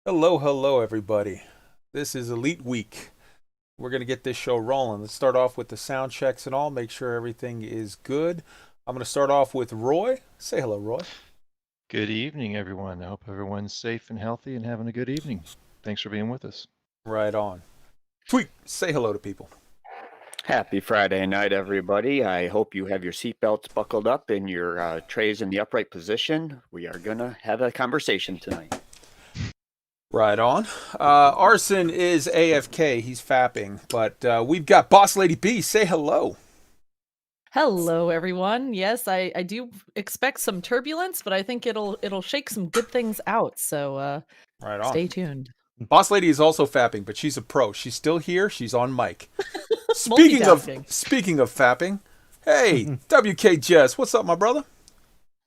Hello, hello, everybody. This is Elite Week. We're going to get this show rolling. Let's start off with the sound checks and all, make sure everything is good. I'm going to start off with Roy. Say hello, Roy. Good evening, everyone. I hope everyone's safe and healthy and having a good evening. Thanks for being with us. Right on. Tweet, say hello to people. Happy Friday night, everybody. I hope you have your seatbelts buckled up and your trays in the upright position. We are going to have a conversation tonight. Right on. Arson is AFK. He's fapping. But we've got Boss Lady B. Say hello. Hello, everyone. Yes, I do expect some turbulence, but I think it'll shake some good things out. So Right on. stay tuned. Boss Lady is also fapping, but she's a pro. She's still here. She's on mic. Speaking of fapping, hey, WKJEZZ, what's up, my brother?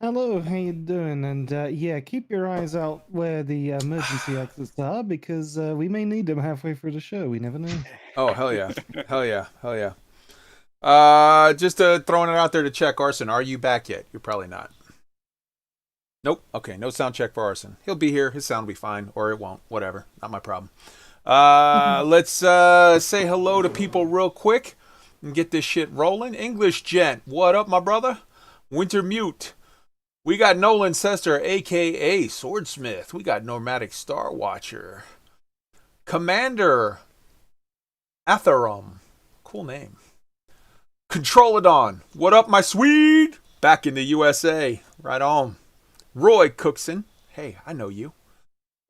Hello, how you doing? And yeah, keep your eyes out where the emergency exits are because we may need them halfway through the show. We never know. Oh, hell yeah. Hell yeah. Hell yeah. Just throwing it out there to check, Arson, are you back yet? You're probably not. Nope. Okay, no sound check for Arson. He'll be here. His sound will be fine, or it won't. Whatever. Not my problem. Let's say hello to people real quick and get this shit rolling. English Gent, what up, my brother? Winter Mute. We got Nolan Sester, a.k.a. Swordsmith. We got Normatic Star Watcher. Commander Atherum. Cool name. Controlodon. What up, my Swede? Back in the USA. Right on. Roy Cookson. Hey, I know you.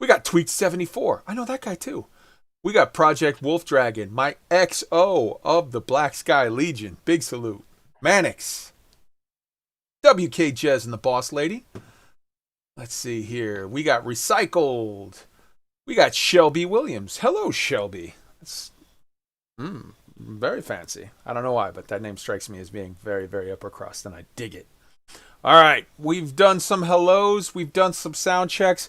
We got Tweet74. I know that guy too. We got Project Wolf Dragon. My XO of the Black Sky Legion. Big salute. Mannix. WKJEZZ and the Boss Lady. Let's see here. We got Recycled. We got Shelby Williams. Hello, Shelby. That's very fancy. I don't know why, but that name strikes me as being very, very upper crust, and I dig it. All right. We've done some hellos. We've done some sound checks.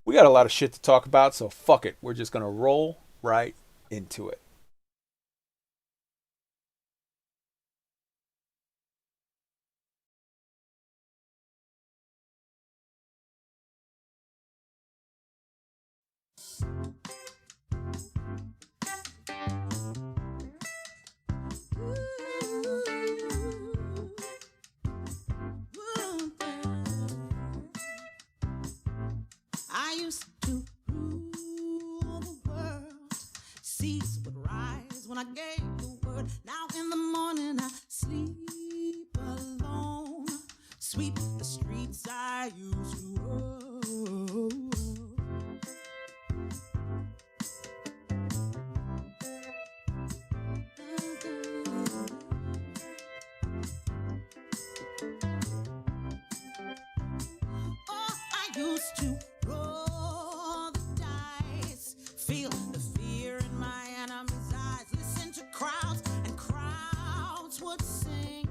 We got a lot of shit to talk about, so fuck it. We're just going to roll right into it. I used to rule the world. Seas would rise when I gave the word. Now in the morning I sleep alone. Sweep the streets I used to roam. Oh, I used to roll the dice, feel the fear in my enemy's eyes, listen to crowds and crowds would sing.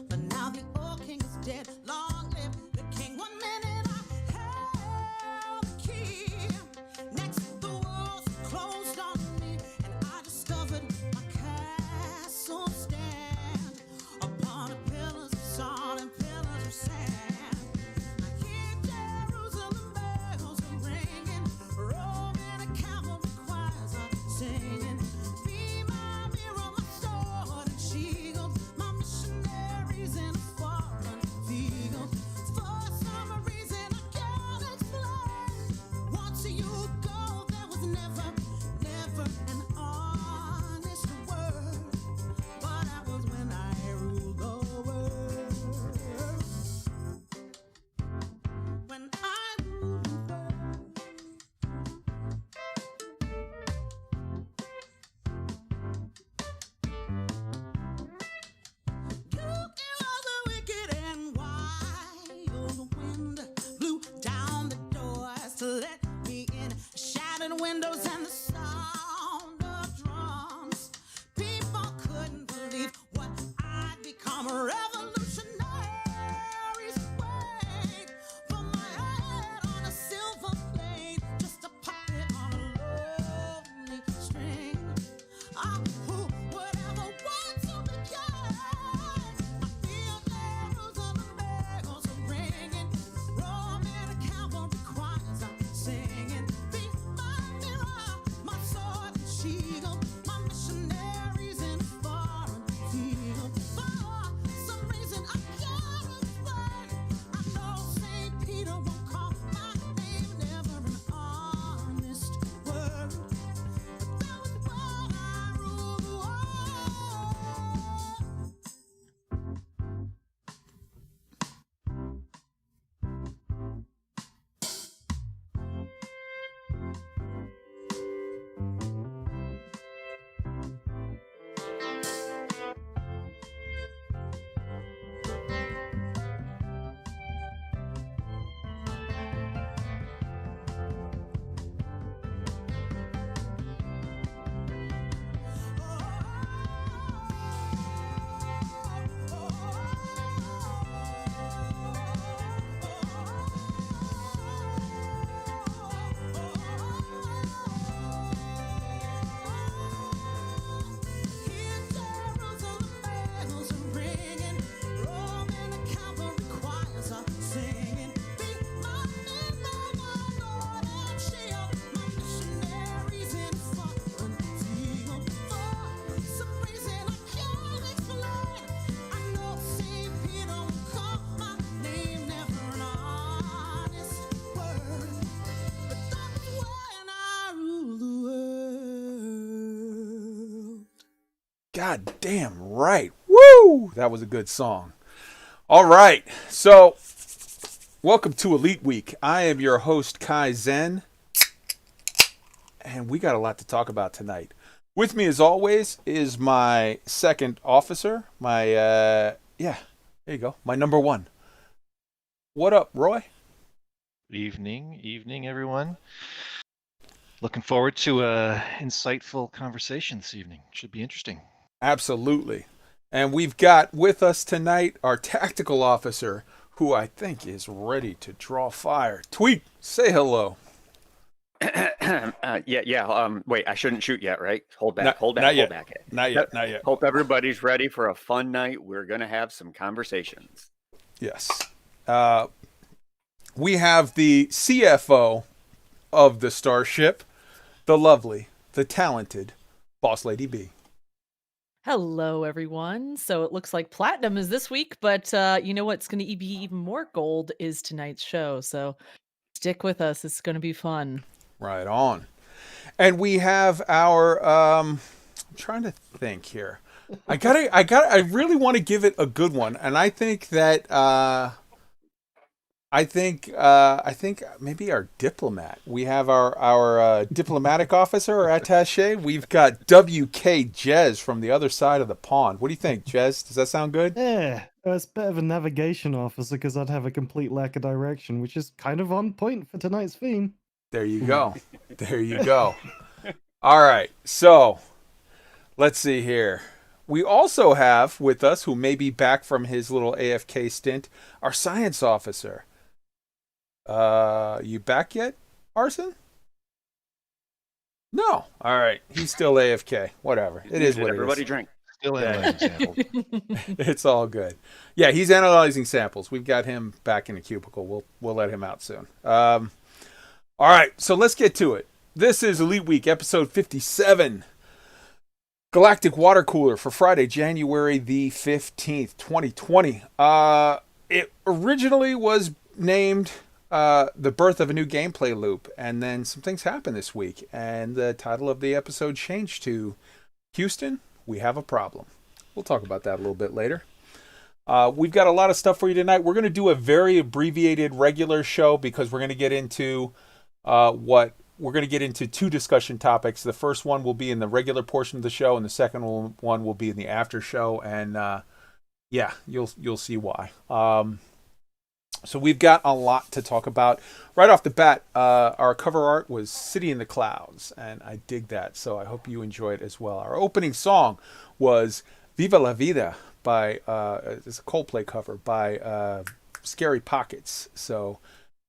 But now the old king is dead, long live the king. 1 minute I held the key, next the walls closed on me, and I discovered my castle stand upon the pillars of salt and pillars of sand. I hear Jerusalem God damn right. Woo! That was a good song. All right. So, welcome to Elite Week. I am your host, Kai Zen. And we got a lot to talk about tonight. With me, as always, is my second officer. There you go. My number one. What up, Roy? Evening, everyone. Looking forward to a insightful conversation this evening. Should be interesting. Absolutely. And we've got with us tonight our tactical officer, who I think is ready to draw fire. Tweet, say hello. Wait, I shouldn't shoot yet, right? Hold back. Not Hold yet. back. Not yet. Hope everybody's ready for a fun night. We're gonna have some conversations. Yes. We have the CFO of the Starship, the lovely, the talented BOSSLADYB. Hello, everyone. So it looks like platinum is this week, but you know what's going to be even more gold is tonight's show. So stick with us. It's going to be fun. Right on. And we have our I'm trying to think here. I really want to give it a good one, and I think that I think maybe our diplomat. We have our diplomatic officer or attaché. We've got WKJEZZ from the other side of the pond. What do you think, Jez? Does that sound good? Yeah, it's a bit of a navigation officer because I'd have a complete lack of direction, which is kind of on point for tonight's theme. There you go. There you go. All right. So let's see here. We also have with us, who may be back from his little AFK stint, our science officer. You back yet, Arson? No. All right. He's still AFK. Whatever. It is what it is. Everybody drink. Still analyzing samples. It's all good. Yeah, he's analyzing samples. We've got him back in the cubicle. We'll let him out soon. All right. So let's get to it. This is Elite Week, episode 57. Galactic Water Cooler for Friday, January the 15th, 2020. It originally was named The Birth of a New Gameplay Loop, and then some things happened this week, and the title of the episode changed to Houston, We Have a Problem. We'll talk about that a little bit later. We've got a lot of stuff for you tonight. We're going to do a very abbreviated regular show because we're going to get into we're going to get into two discussion topics. The first one will be in the regular portion of the show, and the second one will be in the after show. And you'll see why. So we've got a lot to talk about. Right off the bat, our cover art was City in the Clouds, and I dig that. So I hope you enjoy it as well. Our opening song was Viva la Vida by it's a Coldplay cover by Scary Pockets. So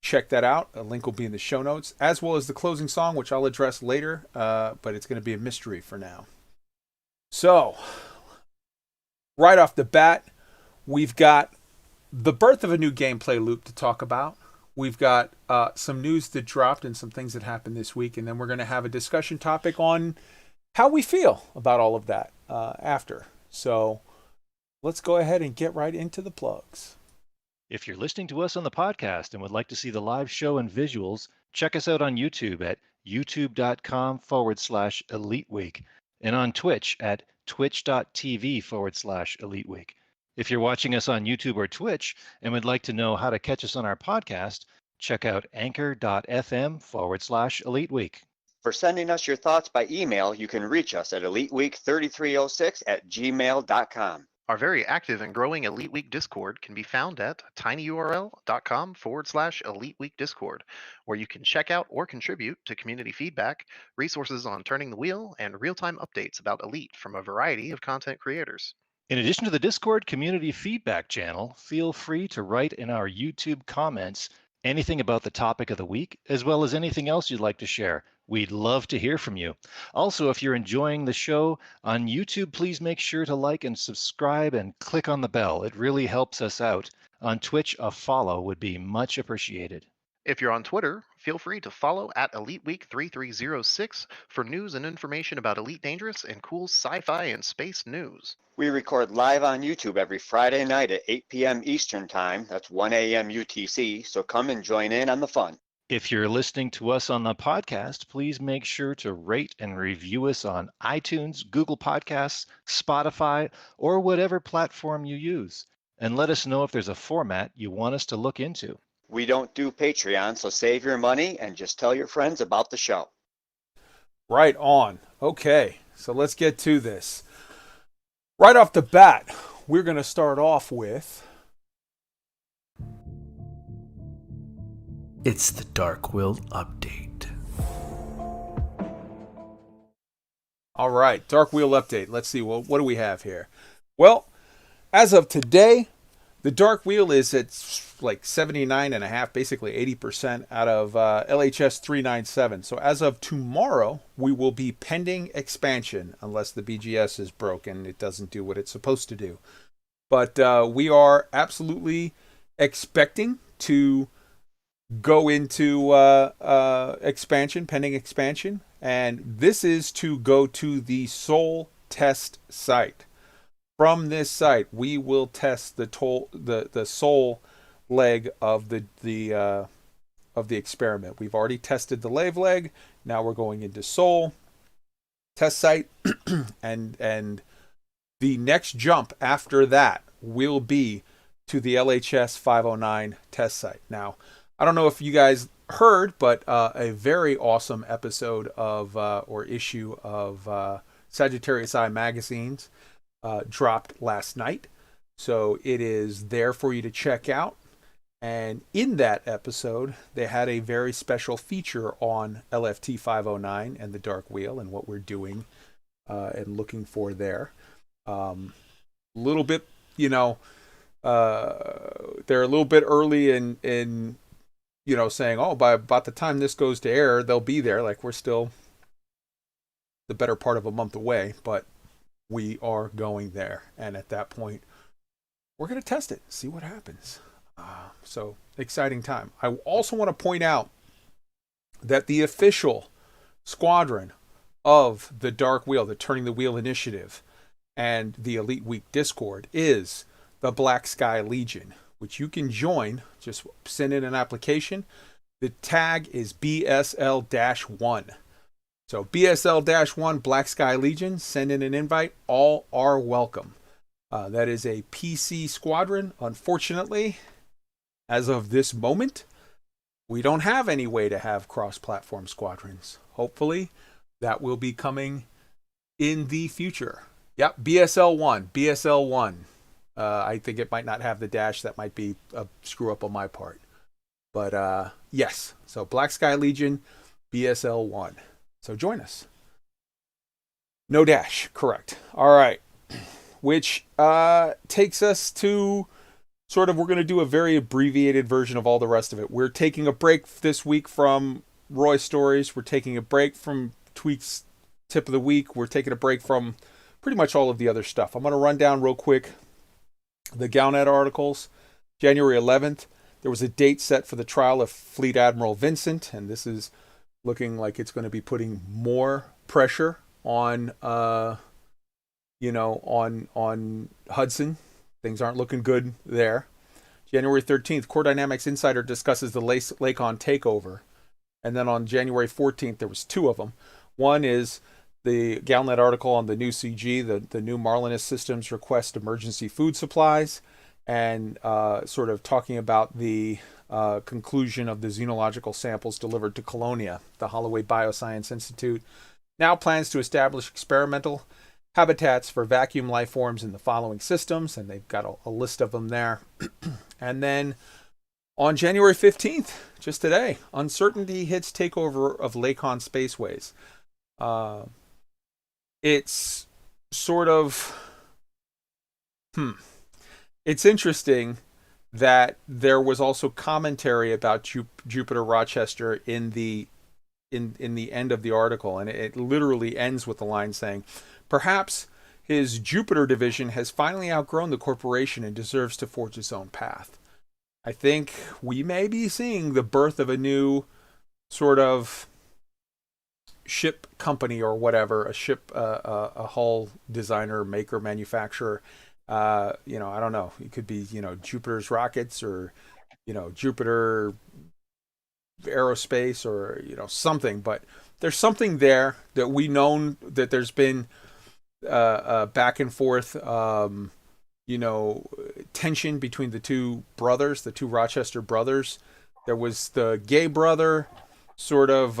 check that out. A link will be in the show notes, as well as the closing song, which I'll address later, but it's going to be a mystery for now. So, right off the bat, we've got the birth of a new gameplay loop to talk about. We've got some news that dropped and some things that happened this week, and then we're going to have a discussion topic on how we feel about all of that after. So, let's go ahead and get right into the plugs. If you're listening to us on the podcast and would like to see the live show and visuals, check us out on YouTube at youtube.com/Elite Week and on Twitch at twitch.tv/Elite Week. If you're watching us on YouTube or Twitch and would like to know how to catch us on our podcast, check out anchor.fm/Elite Week. For sending us your thoughts by email, you can reach us at eliteweek3306@gmail.com. Our very active and growing Elite Week Discord can be found at tinyurl.com/Elite Week Discord, where you can check out or contribute to community feedback, resources on turning the wheel, and real-time updates about Elite from a variety of content creators. In addition to the Discord community feedback channel, feel free to write in our YouTube comments anything about the topic of the week, as well as anything else you'd like to share. We'd love to hear from you. Also, if you're enjoying the show on YouTube, please make sure to like and subscribe and click on the bell. It really helps us out. On Twitch, a follow would be much appreciated. If you're on Twitter, feel free to follow at EliteWeek3306 for news and information about Elite Dangerous and cool sci-fi and space news. We record live on YouTube every Friday night at 8 p.m. Eastern Time. That's 1 a.m. UTC, so come and join in on the fun. If you're listening to us on the podcast, please make sure to rate and review us on iTunes, Google Podcasts, Spotify, or whatever platform you use. And let us know if there's a format you want us to look into. We don't do Patreon, so save your money and just tell your friends about the show. Right on. Okay, so let's get to this. Right off the bat, we're going to start off with... It's the Dark Will Update. All right, Dark Wheel Update. Let's see, well, what do we have here? Well, as of today, the Dark Wheel is at like 79.5%, basically 80% out of LHS 397. So as of tomorrow, we will be pending expansion, unless the BGS is broken. It doesn't do what it's supposed to do. But we are absolutely expecting to go into expansion, pending expansion. And this is to go to the Soul test site. From this site, we will test the Soul leg of the experiment. We've already tested the Lave leg. Now we're going into Soul test site, and the next jump after that will be to the LHS 509 test site. Now, I don't know if you guys heard, but a very awesome episode of or issue of Sagittarius Eye magazines dropped last night. So it is there for you to check out. And in that episode, they had a very special feature on LFT 509 and the Dark Wheel and what we're doing and looking for there. Little bit, they're a little bit early in saying, oh, by about the time this goes to air, they'll be there. Like, we're still the better part of a month away, but we are going there. And at that point, we're going to test it, see what happens. So, exciting time. I also want to point out that the official squadron of the Dark Wheel, the Turning the Wheel Initiative, and the Elite Week Discord is the Black Sky Legion, which you can join. Just send in an application. The tag is BSL-1. So BSL-1 Black Sky Legion, send in an invite. All are welcome. That is a PC squadron. Unfortunately, as of this moment, we don't have any way to have cross-platform squadrons. Hopefully, that will be coming in the future. Yep, BSL-1. BSL-1. I think it might not have the dash. That might be a screw up on my part. But yes, so Black Sky Legion, BSL-1. So join us. No dash, correct. All right. Which takes us to we're going to do a very abbreviated version of all the rest of it. We're taking a break this week from Roy Stories. We're taking a break from Tweak's Tip of the Week. We're taking a break from pretty much all of the other stuff. I'm going to run down real quick the Galnet articles. January 11th, there was a date set for the trial of Fleet Admiral Vincent, and this is looking like it's going to be putting more pressure on, on Hudson. Things aren't looking good there. January 13th, Core Dynamics Insider discusses the Lakon takeover. And then on January 14th, there was two of them. One is the Galnet article on the new CG, the new Marlinist systems request emergency food supplies, and sort of talking about the conclusion of the xenological samples delivered to Colonia. The Holloway Bioscience Institute now plans to establish experimental habitats for vacuum life forms in the following systems, and they've got a list of them there. And then on January 15th, just today, uncertainty hits takeover of Lakon Spaceways. It's sort of it's interesting that there was also commentary about Jupiter Rochester in the end of the article, and it literally ends with the line saying, perhaps his Jupiter division has finally outgrown the corporation and deserves to forge its own path. I think we may be seeing the birth of a new sort of ship company or whatever, a hull designer, maker, manufacturer. I don't know. It could be, Jupiter's rockets or, Jupiter aerospace or, something, but there's something there that we known that there's been back and forth, tension between the two brothers, the two Rochester brothers. There was the gay brother, sort of,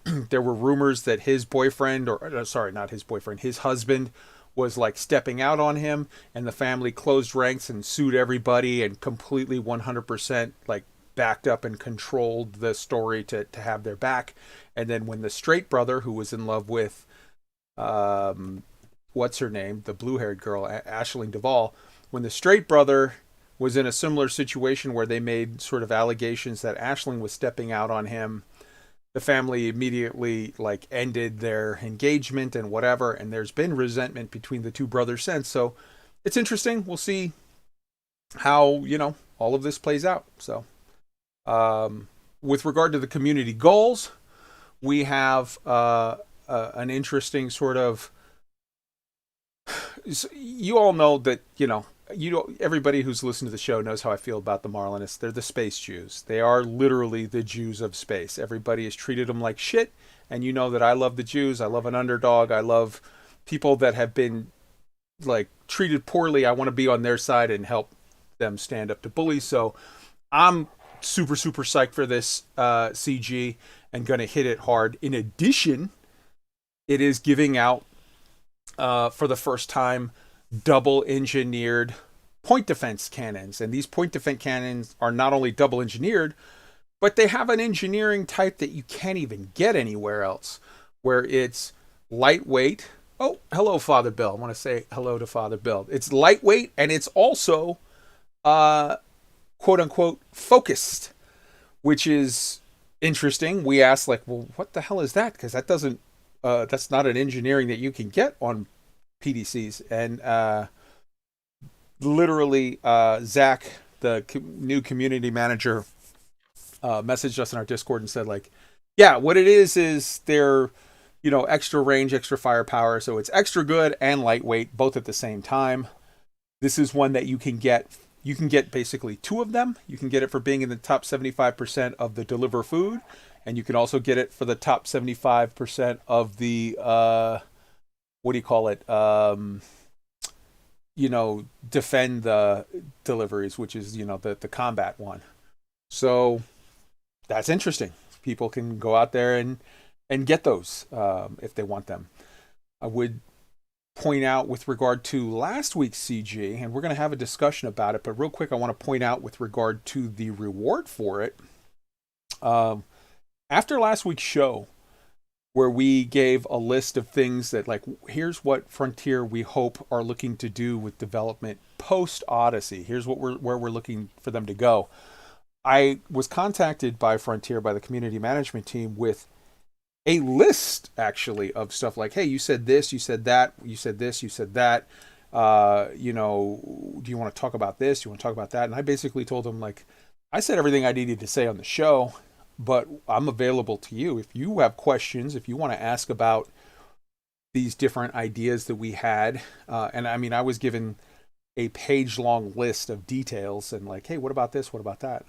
there were rumors that his boyfriend, or sorry, not his boyfriend, his husband was like stepping out on him, and the family closed ranks and sued everybody and completely 100% like backed up and controlled the story to have their back. And then when the straight brother, who was in love with, what's her name, the blue-haired girl, Aisling Duvall, when the straight brother was in a similar situation where they made sort of allegations that Aisling was stepping out on him, the family immediately like ended their engagement and whatever, and there's been resentment between the two brothers since. So it's interesting. We'll see how, all of this plays out. So with regard to the community goals, we have an interesting sort of, you all know that, everybody who's listened to the show knows how I feel about the Marlinists. They're the space Jews. They are literally the Jews of space. Everybody has treated them like shit, and you know that I love the Jews. I love an underdog. I love people that have been like treated poorly. I want to be on their side and help them stand up to bullies. So I'm super, super psyched for this CG and going to hit it hard. In addition, it is giving out, for the first time, double engineered point defense cannons. And these point defense cannons are not only double engineered, but they have an engineering type that you can't even get anywhere else, where it's lightweight. Oh, hello, Father Bill. I want to say hello to Father Bill. It's lightweight, and it's also quote unquote focused, which is interesting. We asked, like, well, what the hell is that? Because that doesn't that's not an engineering that you can get on PDCs. And literally Zach, the new community manager, messaged us in our Discord and said, like, yeah, what it is they're, extra range, extra firepower, so it's extra good and lightweight both at the same time. This is one that you can get basically two of them. You can get it for being in the top 75% of the deliver food, and you can also get it for the top 75% of the what do you call it? Defend the deliveries, which is, the combat one. So that's interesting. People can go out there and get those if they want them. I would point out with regard to last week's CG, and we're going to have a discussion about it, but real quick, I want to point out with regard to the reward for it. After last week's show, where we gave a list of things that, like, here's what Frontier we hope are looking to do with development post Odyssey. Here's where we're looking for them to go. I was contacted by Frontier, by the community management team, with a list actually of stuff like, hey, you said this, you said that, you said this, you said that. Do you want to talk about this? Do you want to talk about that? And I basically told them, like, I said everything I needed to say on the show, but I'm available to you. If you have questions, if you want to ask about these different ideas that we had, and I mean, I was given a page-long list of details and like, hey, what about this? What about that?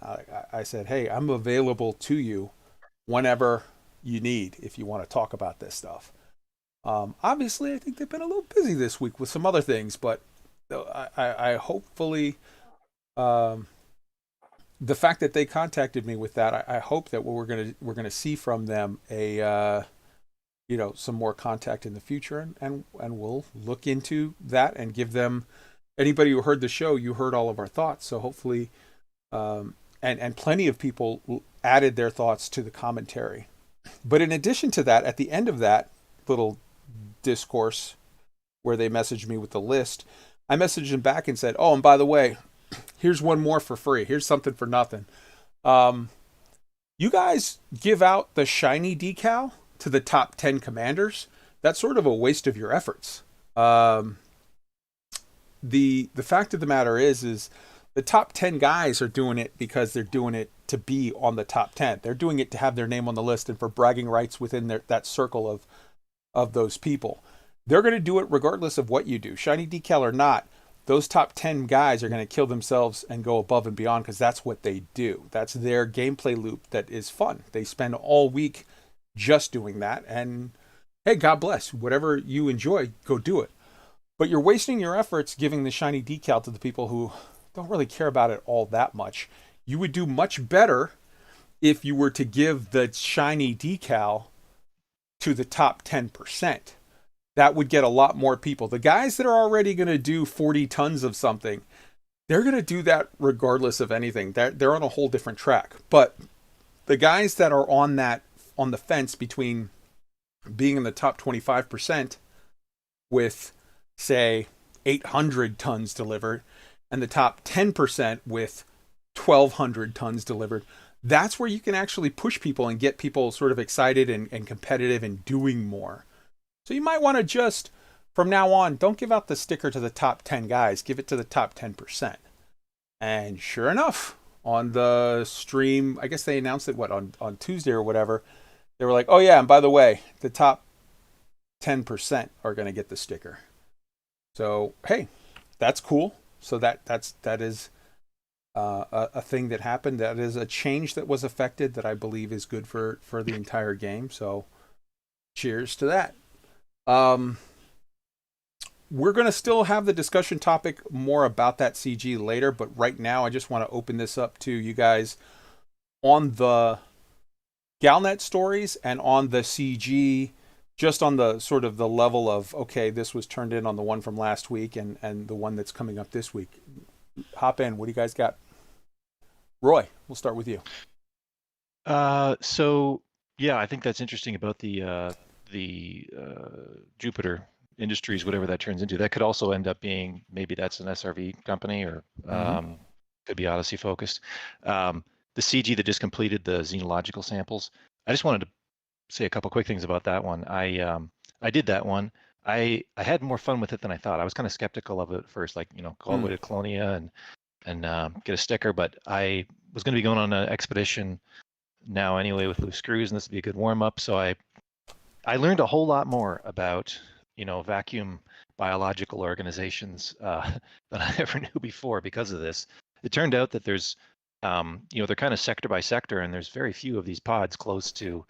I said, hey, I'm available to you whenever you need, if you want to talk about this stuff. Obviously, I think they've been a little busy this week with some other things, but I hopefully... the fact that they contacted me with that, I hope that we're gonna see from them a some more contact in the future, and we'll look into that and give them, anybody who heard the show, you heard all of our thoughts, so hopefully and plenty of people added their thoughts to the commentary. But in addition to that, at the end of that little discourse where they messaged me with the list, I messaged them back and said, oh, and by the way, here's one more for free. Here's something for nothing. You guys give out the shiny decal to the top 10 commanders. That's sort of a waste of your efforts. The fact of the matter is the top 10 guys are doing it because they're doing it to be on the top 10. They're doing it to have their name on the list and for bragging rights within that circle of those people. They're going to do it regardless of what you do, shiny decal or not. those top 10 guys are going to kill themselves and go above and beyond because that's what they do. That's their gameplay loop that is fun. They spend all week just doing that. And hey, God bless. Whatever you enjoy, go do it. But you're wasting your efforts giving the shiny decal to the people who don't really care about it all that much. You would do much better if you were to give the shiny decal to the top 10%. That would get a lot more people. The guys that are already going to do 40 tons of something, they're going to do that regardless of anything. They're on a whole different track. But the guys that are on the fence between being in the top 25% with, say, 800 tons delivered and the top 10% with 1,200 tons delivered, that's where you can actually push people and get people sort of excited and competitive and doing more. So you might want to just, from now on, don't give out the sticker to the top 10 guys. Give it to the top 10%. And sure enough, on the stream, I guess they announced it, on Tuesday or whatever, they were like, oh yeah, and by the way, the top 10% are going to get the sticker. So, hey, that's cool. So that is a thing that happened. That is a change that was affected that I believe is good for the entire game. So cheers to that. We're going to still have the discussion topic more about that CG later, but right now I just want to open this up to you guys on the Galnet stories and on the CG, just on the sort of the level of, okay, this was turned in on the one from last week and the one that's coming up this week. Hop in. What do you guys got? Roy, we'll start with you. So yeah, I think that's interesting about the Jupiter Industries, whatever that turns into. That could also end up being, maybe that's an SRV company or could be Odyssey focused. The CG that just completed the xenological samples. I just wanted to say a couple quick things about that one. I did that one. I had more fun with it than I thought. I was kind of skeptical of it at first, like, go all the way to Colonia and get a sticker, but I was going to be going on an expedition now anyway with loose screws, and this would be a good warm up. So I learned a whole lot more about, vacuum biological organizations than I ever knew before because of this. It turned out that there's, they're kind of sector by sector, and there's very few of these pods close to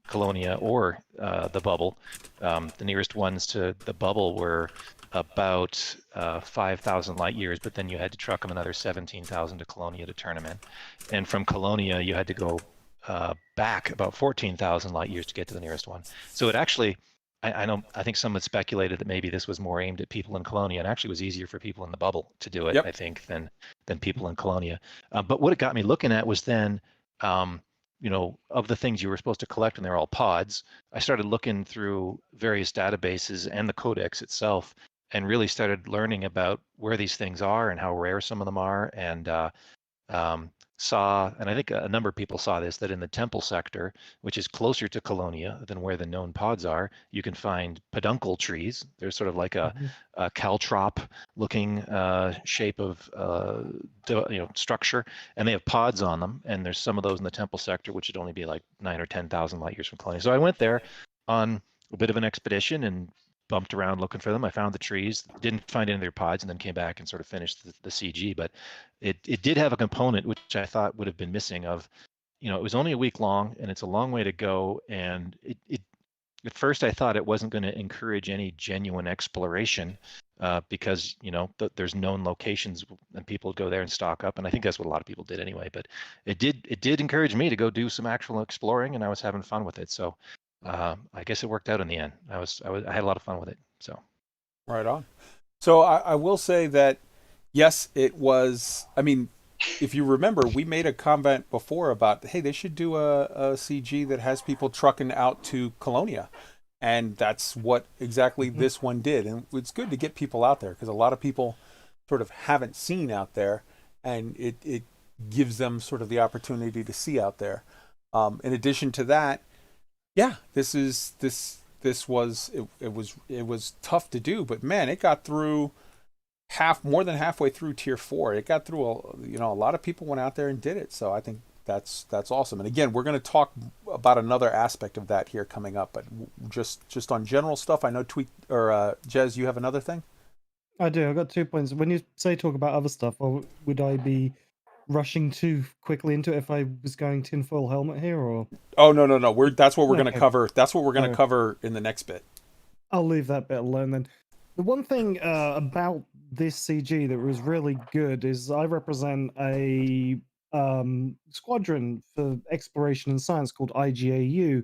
Colonia or the bubble. The nearest ones to the bubble were about 5,000 light years, but then you had to truck them another 17,000 to Colonia to turn them in. And from Colonia, you had to go back about 14,000 light years to get to the nearest one. So it actually, I think some had speculated that maybe this was more aimed at people in Colonia, and actually was easier for people in the bubble to do it, I think, than people in Colonia. But what it got me looking at was then, of the things you were supposed to collect, and they're all pods, I started looking through various databases and the codex itself, and really started learning about where these things are and how rare some of them are, and saw, and I think a number of people saw this, that in the temple sector, which is closer to Colonia than where the known pods are, you can find peduncle trees. There's sort of like a caltrop looking shape of structure, and they have pods on them, and there's some of those in the temple sector, which would only be like 9 or 10,000 light years from Colonia. So I went there on a bit of an expedition and bumped around looking for them. I found the trees, didn't find any of their pods, and then came back and sort of finished the CG. But it did have a component which I thought would have been missing of, it was only a week long, and it's a long way to go. And it at first I thought it wasn't going to encourage any genuine exploration because, there's known locations and people go there and stock up. And I think that's what a lot of people did anyway. But it did encourage me to go do some actual exploring, and I was having fun with it. So I guess it worked out in the end. I had a lot of fun with it. So, right on. So I will say that yes, it was. I mean, if you remember, we made a comment before about, hey, they should do a CG that has people trucking out to Colonia, and that's what exactly this one did. And it's good to get people out there because a lot of people sort of haven't seen out there, and it gives them sort of the opportunity to see out there. In addition to that. Yeah, this was tough to do, but man, it got through more than halfway through tier 4. It got through a lot of people went out there and did it. So I think that's awesome. And again, we're going to talk about another aspect of that here coming up, but just on general stuff. I know GALACTIC, you have another thing? I do. I've got 2 points. When you say talk about other stuff, or would I be rushing too quickly into it if I was going tinfoil helmet here, or? Oh, no. That's what we're going to Okay. cover. That's what we're going to Okay. cover in the next bit. I'll leave that bit alone then. The one thing about this CG that was really good is I represent a squadron for exploration and science called IGAU,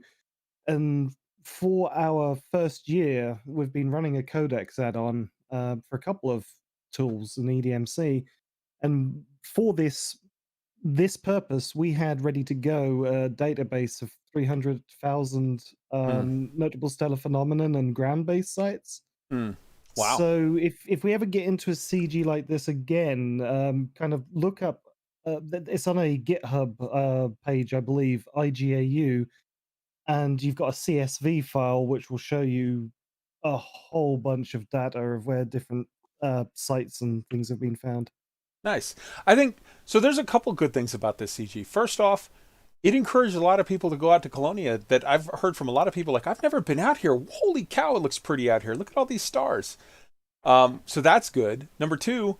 and for our first year, we've been running a codex add-on for a couple of tools in EDMC, and for this purpose, we had ready to go a database of 300,000 notable stellar phenomenon and ground-based sites. Wow. So if we ever get into a CG like this again, kind of look up. It's on a GitHub page, I believe, IGAU, and you've got a CSV file which will show you a whole bunch of data of where different sites and things have been found. Nice. I think so. There's a couple good things about this CG. First off, it encouraged a lot of people to go out to Colonia. That I've heard from a lot of people, like, I've never been out here. Holy cow, it looks pretty out here. Look at all these stars. So that's good. Number two,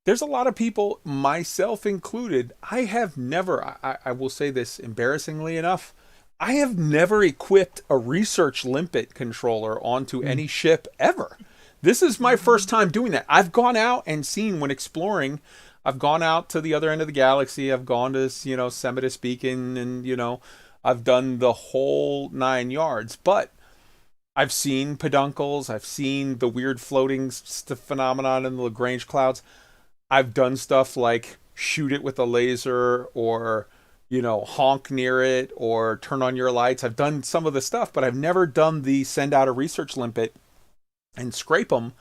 there's a lot of people, myself included. I have never, I will say this embarrassingly enough, I have never equipped a research limpet controller onto any ship ever. This is my first time doing that. I've gone out and seen, when exploring, I've gone out to the other end of the galaxy. I've gone to, Semitis Beacon, and, I've done the whole 9 yards. But I've seen peduncles. I've seen the weird floating phenomenon in the Lagrange clouds. I've done stuff like shoot it with a laser, or, honk near it, or turn on your lights. I've done some of the stuff, but I've never done the send out a research limpet and scrape them.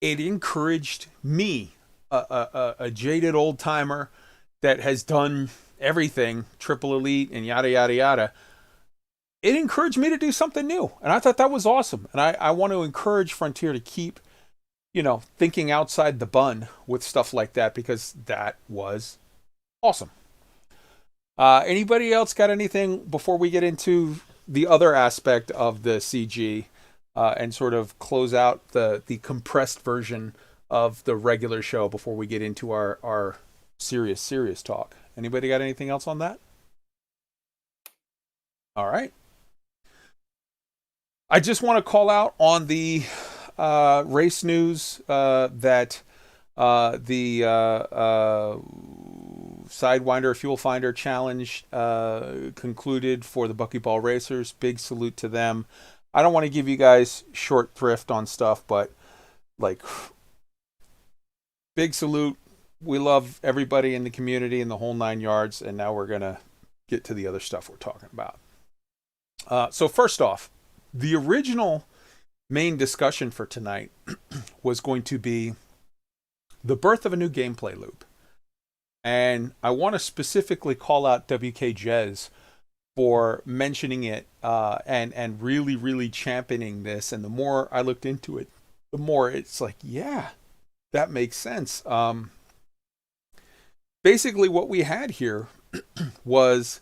It encouraged me, a jaded old timer that has done everything, triple elite and yada, yada, yada. It encouraged me to do something new. And I thought that was awesome. And I want to encourage Frontier to keep, thinking outside the bun with stuff like that, because that was awesome. Anybody else got anything before we get into the other aspect of the CG? And sort of close out the compressed version of the regular show before we get into our serious talk. Anybody got anything else on that? All right. I just want to call out on the race news that the Sidewinder Fuel Finder Challenge concluded for the Buckyball Racers. Big salute to them. I don't want to give you guys short thrift on stuff, but big salute. We love everybody in the community and the whole 9 yards. And now we're going to get to the other stuff we're talking about. So first off, the original main discussion for tonight was going to be the birth of a new gameplay loop. And I want to specifically call out WKJEZZ for mentioning it and really championing this. And the more I looked into it, the more it's like, yeah, that makes sense. Basically what we had here was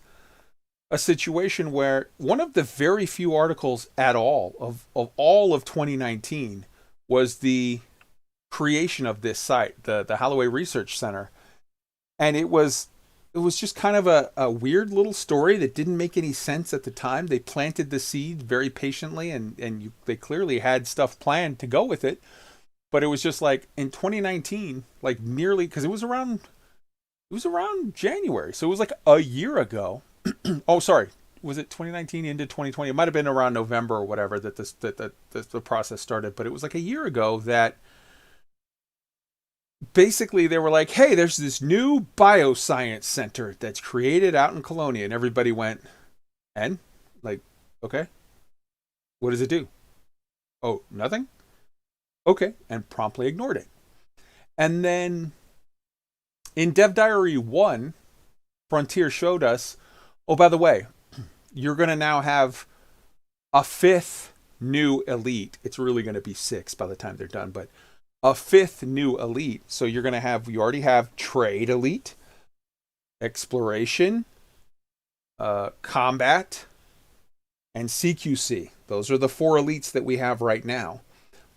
a situation where one of the very few articles at all of all of 2019 was the creation of this site, the Holloway Research Center. And it was just kind of a weird little story that didn't make any sense at the time. They planted the seed very patiently, and they clearly had stuff planned to go with it. But it was just like in 2019, like nearly, because it was around January. So it was like a year ago. Oh, sorry. Was it 2019 into 2020? It might have been around November or whatever that the process started. But it was like a year ago that basically they were like, hey, there's this new bioscience center that's created out in Colonia. And everybody went, and? Like, okay. What does it do? Oh, nothing? Okay. And promptly ignored it. And then in Dev Diary 1, Frontier showed us, oh, by the way, you're going to now have a 5th new elite. It's really going to be 6 by the time they're done, but a 5th new elite. So you're going to have, you already have trade elite, exploration, combat, and CQC. Those are the 4 elites that we have right now.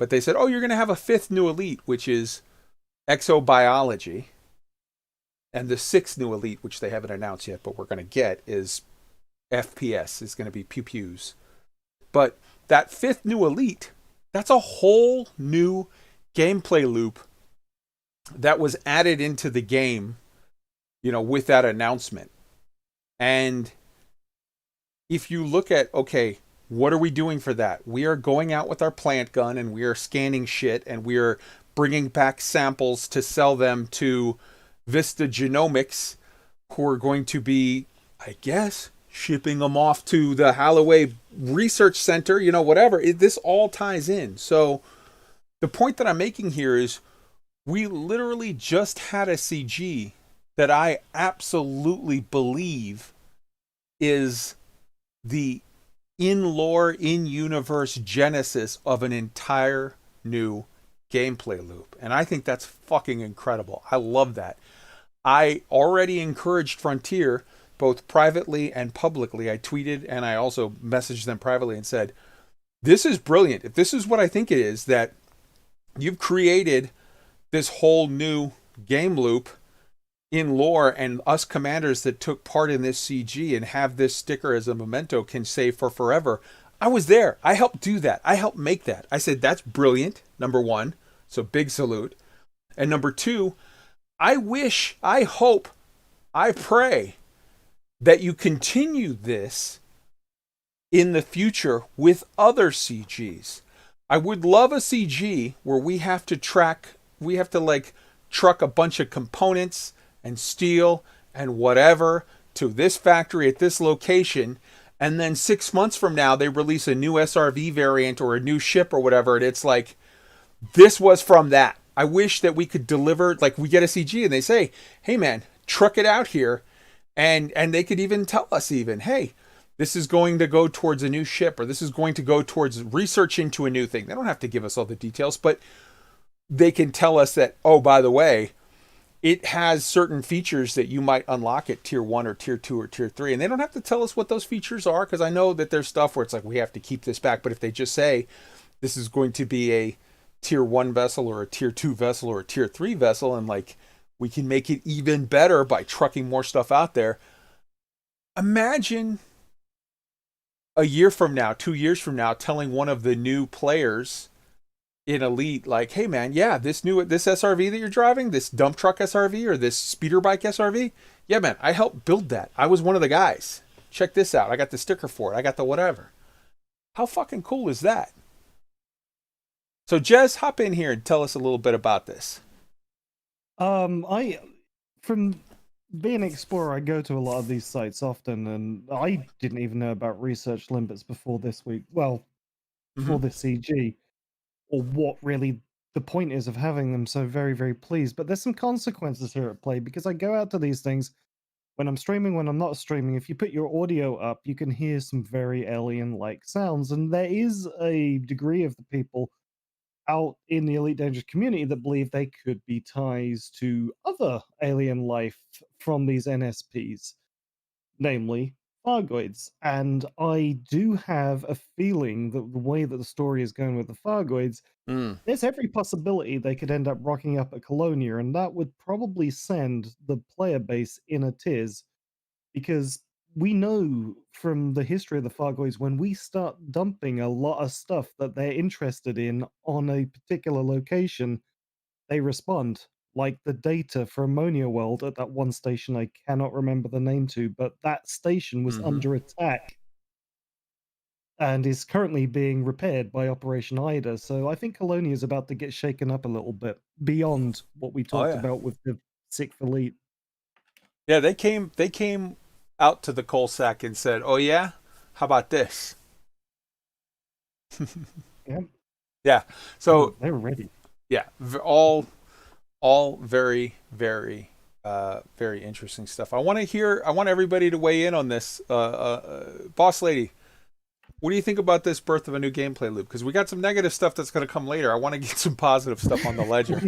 but they said, oh, you're going to have a 5th new elite, which is exobiology. And the 6th new elite, which they haven't announced yet, but we're going to get, is FPS. It's going to be pew-pews. But that 5th new elite, that's a whole new gameplay loop that was added into the game, with that announcement. And if you look at, okay, what are we doing for that? We are going out with our plant gun and we are scanning shit and we are bringing back samples to sell them to Vista Genomics, who are going to be, I guess, shipping them off to the Holloway Research Center, whatever. This all ties in. So the point that I'm making here is we literally just had a CG that I absolutely believe is the in-lore, in-universe genesis of an entire new gameplay loop. And I think that's fucking incredible. I love that. I already encouraged Frontier, both privately and publicly. I tweeted and I also messaged them privately and said, this is brilliant. If this is what I think it is, that you've created this whole new game loop in lore, and us commanders that took part in this CG and have this sticker as a memento can say for forever, I was there. I helped do that. I helped make that. I said, that's brilliant, number one. So big salute. And number two, I wish, I hope, I pray that you continue this in the future with other CGs. I would love a CG where we have to truck a bunch of components and steel and whatever to this factory at this location, and then 6 months from now they release a new SRV variant or a new ship or whatever, and it's like, this was from that. I wish that we could deliver, like we get a CG and they say, hey man, truck it out here, and they could even tell us hey, this is going to go towards a new ship, or this is going to go towards research into a new thing. They don't have to give us all the details, but they can tell us that, oh, by the way, it has certain features that you might unlock at tier 1 or tier 2 or tier 3. And they don't have to tell us what those features are, because I know that there's stuff where it's like we have to keep this back. But if they just say this is going to be a tier 1 vessel or a tier 2 vessel or a tier 3 vessel, and like we can make it even better by trucking more stuff out there. Imagine a year from now, 2 years from now, telling one of the new players in Elite, like, hey man, yeah, this SRV that you're driving, this dump truck SRV or this speeder bike SRV, yeah man, I helped build that. I was one of the guys. Check this out. I got the sticker for it. I got the whatever. How fucking cool is that? So Jez, hop in here and tell us a little bit about this. From being an explorer, I go to a lot of these sites often, and I didn't even know about research limpets before this week. Well, before this CG. Or what really the point is of having them, so very, very pleased. But there's some consequences here at play, because I go out to these things when I'm streaming, when I'm not streaming. If you put your audio up, you can hear some very alien-like sounds, and there is a degree of the people out in the Elite Dangerous community that believe they could be ties to other alien life from these NSPs, namely Fargoids. And I do have a feeling that the way that the story is going with the Fargoids, there's every possibility they could end up rocking up at Colonia, and that would probably send the player base in a tiz, because we know from the history of the Fargoids, when we start dumping a lot of stuff that they're interested in on a particular location, they respond. Like the data for Ammonia World at that one station I cannot remember the name to, but that station was under attack and is currently being repaired by Operation Ida. So I think Colonia is about to get shaken up a little bit beyond what we talked about with the 6th Elite. Yeah, they came out to the coal sack and said, oh yeah, how about this? Yeah. So they were ready. Yeah, all very, very, very interesting stuff. I want everybody to weigh in on this. Boss Lady, what do you think about this birth of a new gameplay loop? Because we got some negative stuff that's going to come later. I want to get some positive stuff on the ledger.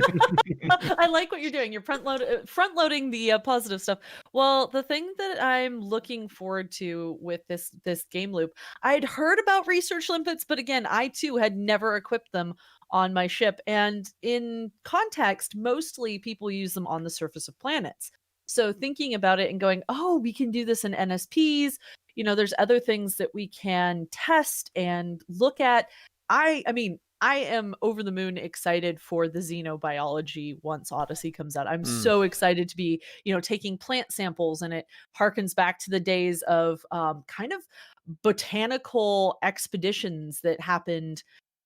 I like what you're doing. You're front loading the positive stuff. Well, the thing that I'm looking forward to with this game loop, I'd heard about research limpets, but again, I too had never equipped them on my ship. And in context, mostly people use them on the surface of planets. So thinking about it and going, oh, we can do this in NSPs. There's other things that we can test and look at. I mean, I am over the moon excited for the xenobiology once Odyssey comes out. I'm so excited to be, taking plant samples, and it harkens back to the days of kind of botanical expeditions that happened,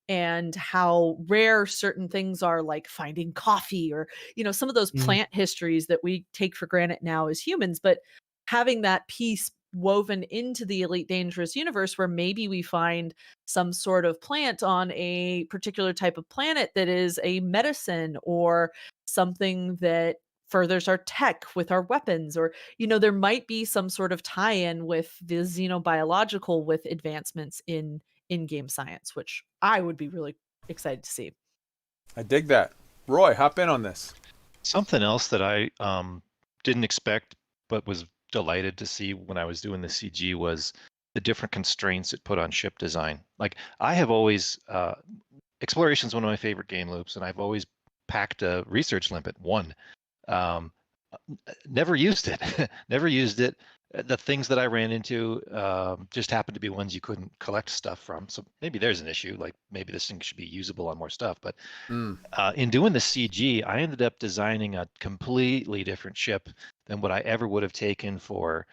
and how rare certain things are, like finding coffee or, some of those plant histories that we take for granted now as humans, but having that piece woven into the Elite Dangerous universe where maybe we find some sort of plant on a particular type of planet that is a medicine or something that furthers our tech with our weapons, or there might be some sort of tie-in with the xenobiological with advancements in in-game science, which I would be really excited to see. I dig that. Roy, hop in on this. Something else that I didn't expect but was delighted to see when I was doing the CG was the different constraints it put on ship design. Like, I have always exploration is one of my favorite game loops, and I've always packed a research limpet one. Never used it. Never used it. The things that I ran into just happened to be ones you couldn't collect stuff from. So maybe there's an issue. Like, maybe this thing should be usable on more stuff. But in doing the CG, I ended up designing a completely different ship than what I ever would have taken for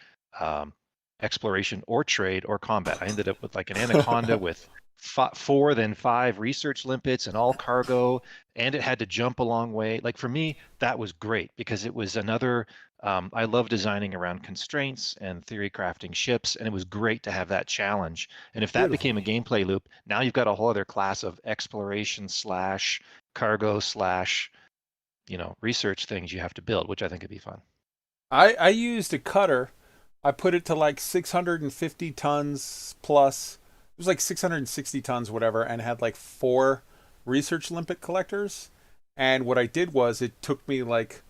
exploration or trade or combat. I ended up with like an Anaconda with 4 then 5 research limpets and all cargo, and it had to jump a long way. Like, for me, that was great because it was another I love designing around constraints and theory crafting ships, and it was great to have that challenge. And if that became a gameplay loop, now you've got a whole other class of exploration / cargo / research things you have to build, which I think would be fun. I used a cutter. I put it to like 650 tons plus. It was like 660 tons, whatever, and had like 4 research limpet collectors. And what I did was, it took me like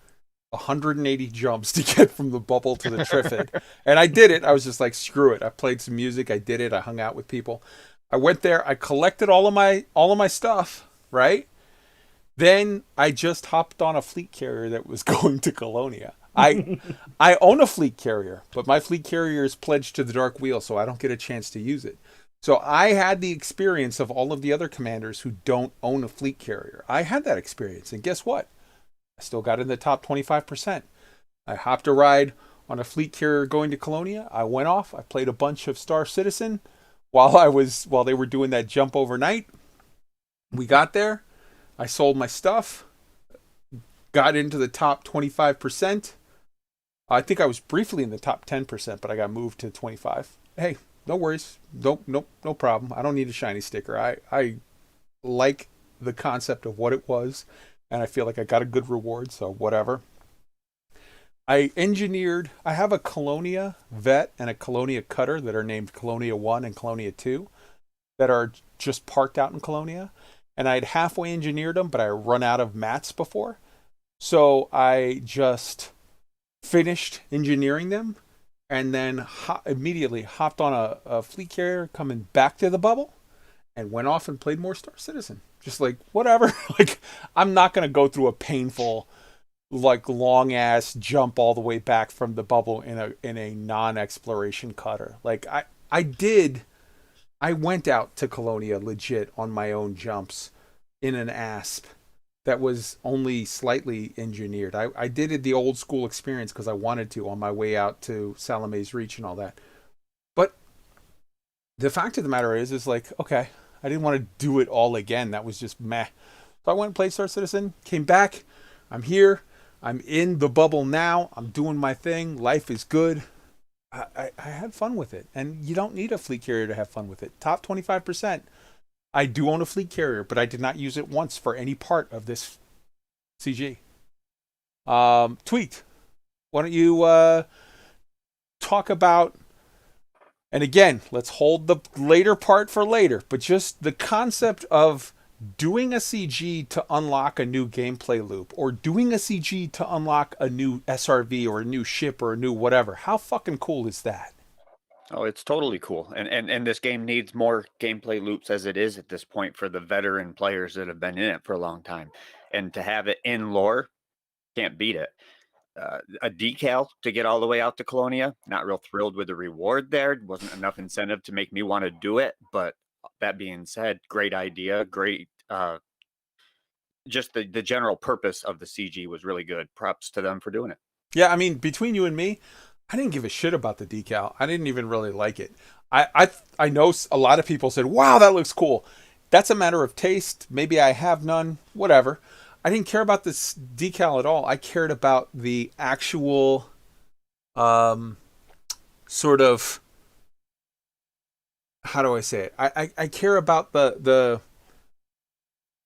180 jumps to get from the bubble to the Triffid. And I did it. I was just like, screw it. I played some music. I did it. I hung out with people. I went there. I collected all of my stuff, right? Then I just hopped on a fleet carrier that was going to Colonia. I own a fleet carrier, but my fleet carrier is pledged to the Dark Wheel, so I don't get a chance to use it. So I had the experience of all of the other commanders who don't own a fleet carrier. I had that experience, and guess what? I still got in the top 25%. I hopped a ride on a fleet carrier going to Colonia. I went off. I played a bunch of Star Citizen while they were doing that jump overnight. We got there. I sold my stuff. Got into the top 25%. I think I was briefly in the top 10%, but I got moved to 25. Hey, no worries. No problem. I don't need a shiny sticker. I like the concept of what it was, and I feel like I got a good reward, so whatever. I have a Colonia Vet and a Colonia Cutter that are named Colonia 1 and Colonia 2 that are just parked out in Colonia. And I'd halfway engineered them, but I run out of mats before. So I just finished engineering them and then immediately hopped on a fleet carrier coming back to the bubble and went off and played more Star Citizen. Just like, whatever. Like, I'm not going to go through a painful, like, long ass jump all the way back from the bubble in a non-exploration cutter. Like, I went out to Colonia legit on my own jumps in an ASP that was only slightly engineered. I did it the old school experience because I wanted to on my way out to Salame's Reach and all that. But the fact of the matter is like, okay, I didn't want to do it all again. That was just meh. So I went and played Star Citizen, came back. I'm here. I'm in the bubble now. I'm doing my thing. Life is good. I had fun with it. And you don't need a fleet carrier to have fun with it. Top 25%. I do own a fleet carrier, but I did not use it once for any part of this CG. Tweet, why don't you talk about, and again, let's hold the later part for later, but just the concept of doing a CG to unlock a new gameplay loop, or doing a CG to unlock a new SRV or a new ship or a new whatever. How fucking cool is that? Oh, it's totally cool. And this game needs more gameplay loops as it is at this point for the veteran players that have been in it for a long time. And to have it in lore, can't beat it. A decal to get all the way out to Colonia, not real thrilled with the reward there. Wasn't enough incentive to make me want to do it. But that being said, great idea. Great. Just the general purpose of the CG was really good. Props to them for doing it. Yeah, I mean, between you and me, I didn't give a shit about the decal. I didn't even really like it. I know a lot of people said, wow, that looks cool. That's a matter of taste. Maybe I have none, whatever. I didn't care about this decal at all. I cared about the actual sort of, how do I say it? I care about the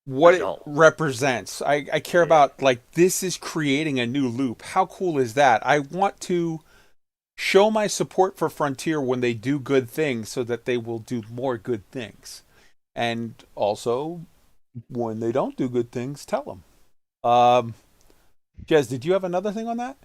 what Result. it represents. I care about, like, this is creating a new loop. How cool is that? I want to show my support for Frontier when they do good things so that they will do more good things. And also, when they don't do good things, tell them. Jez, did you have another thing on that?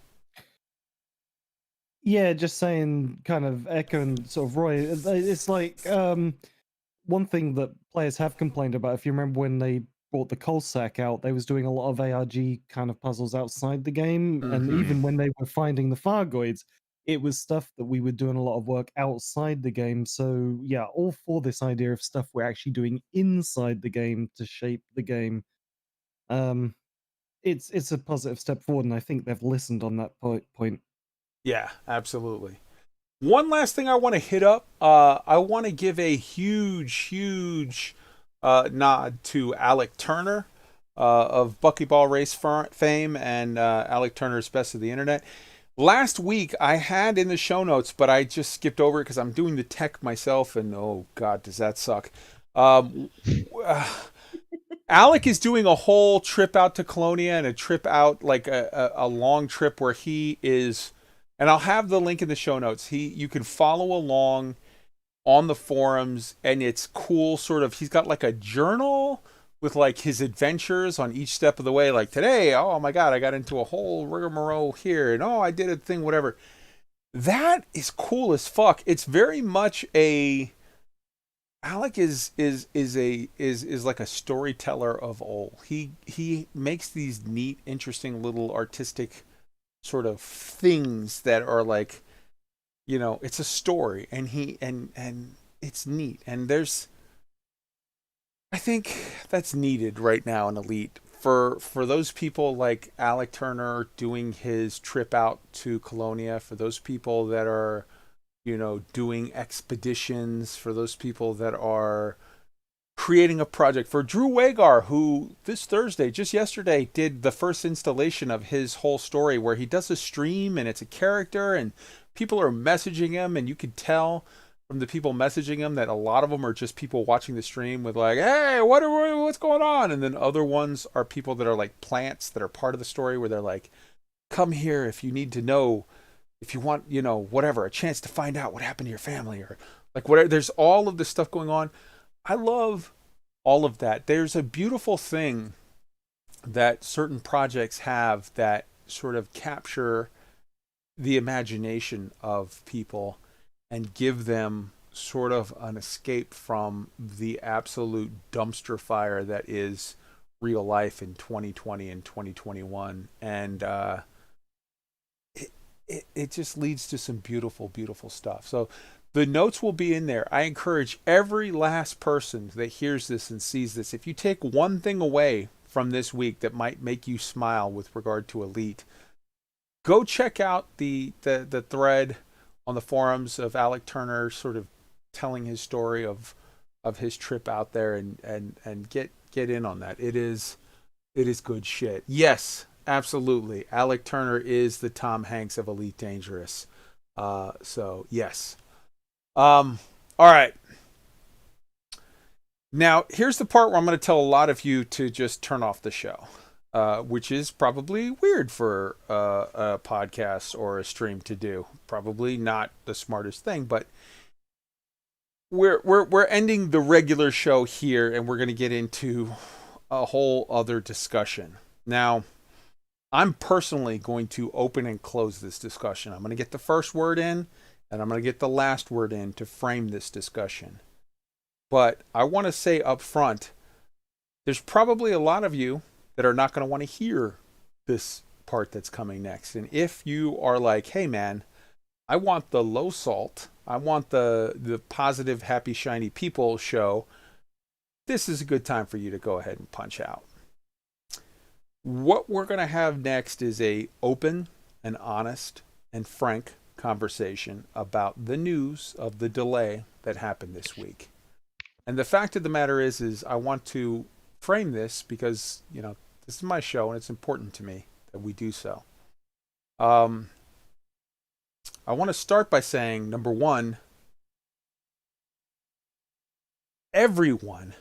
Yeah, just saying, kind of echoing sort of Roy. It's like one thing that players have complained about. If you remember when they brought the Colsack out, they was doing a lot of ARG kind of puzzles outside the game, and even when they were finding the Fargoids, it was stuff that we were doing a lot of work outside the game. So yeah, all for this idea of stuff we're actually doing inside the game to shape the game. It's a positive step forward, and I think they've listened on that point. Yeah, absolutely. One last thing I want to hit up. I want to give a huge nod to ALEC Turner of Buckyball Race fame and ALEC Turner's Best of the Internet. Last week I had in the show notes, but I just skipped over it because I'm doing the tech myself, and oh god, does that suck. Alec is doing a whole trip out to Colonia and a trip out, like a long trip where he is, and I'll have the link in the show notes. You can follow along on the forums, and it's cool. Sort of, he's got like a journal with like his adventures on each step of the way. Like today, oh my god, I got into a whole rigmarole here, and oh, I did a thing, whatever. That is cool as fuck. It's very much a Alec is like a storyteller of old. He makes these neat, interesting little artistic sort of things that are like, you know, it's a story, and it's neat. And I think that's needed right now in Elite for those people like Alec Turner doing his trip out to Colonia, for those people that are, you know, doing expeditions, for those people that are creating a project, for Drew Wagar, who this Thursday, just yesterday, did the first installation of his whole story where he does a stream and it's a character and people are messaging him, and you could tell from the people messaging him that a lot of them are just people watching the stream with like, hey, what's going on? And then other ones are people that are like plants that are part of the story where they're like, come here if you need to know, if you want, you know, whatever, a chance to find out what happened to your family, or like whatever. There's all of this stuff going on. I love all of that. There's a beautiful thing that certain projects have that sort of capture the imagination of people and give them sort of an escape from the absolute dumpster fire that is real life in 2020 and 2021. And it just leads to some beautiful stuff. So the notes will be in there. I encourage every last person that hears this and sees this, if you take one thing away from this week that might make you smile with regard to Elite, go check out the thread on the forums of Alec Turner sort of telling his story of his trip out there, and get in on that. It is good shit. Yes, absolutely. Alec Turner is the Tom Hanks of Elite Dangerous. So yes. All right. Now, here's the part where I'm going to tell a lot of you to just turn off the show, which is probably weird for a podcast or a stream to do. Probably not the smartest thing, but we're ending the regular show here, and we're going to get into a whole other discussion. Now, I'm personally going to open and close this discussion. I'm going to get the first word in, and I'm going to get the last word in to frame this discussion. But I want to say up front, there's probably a lot of you that are not going to want to hear this part that's coming next. And if you are like, hey man, I want the low salt, I want the positive, happy, shiny people show, this is a good time for you to go ahead and punch out. What we're going to have next is a open and honest and frank conversation about the news of the delay that happened this week. And the fact of the matter is I want to frame this because, you know, this is my show and it's important to me that we do so. I want to start by saying, number one, everyone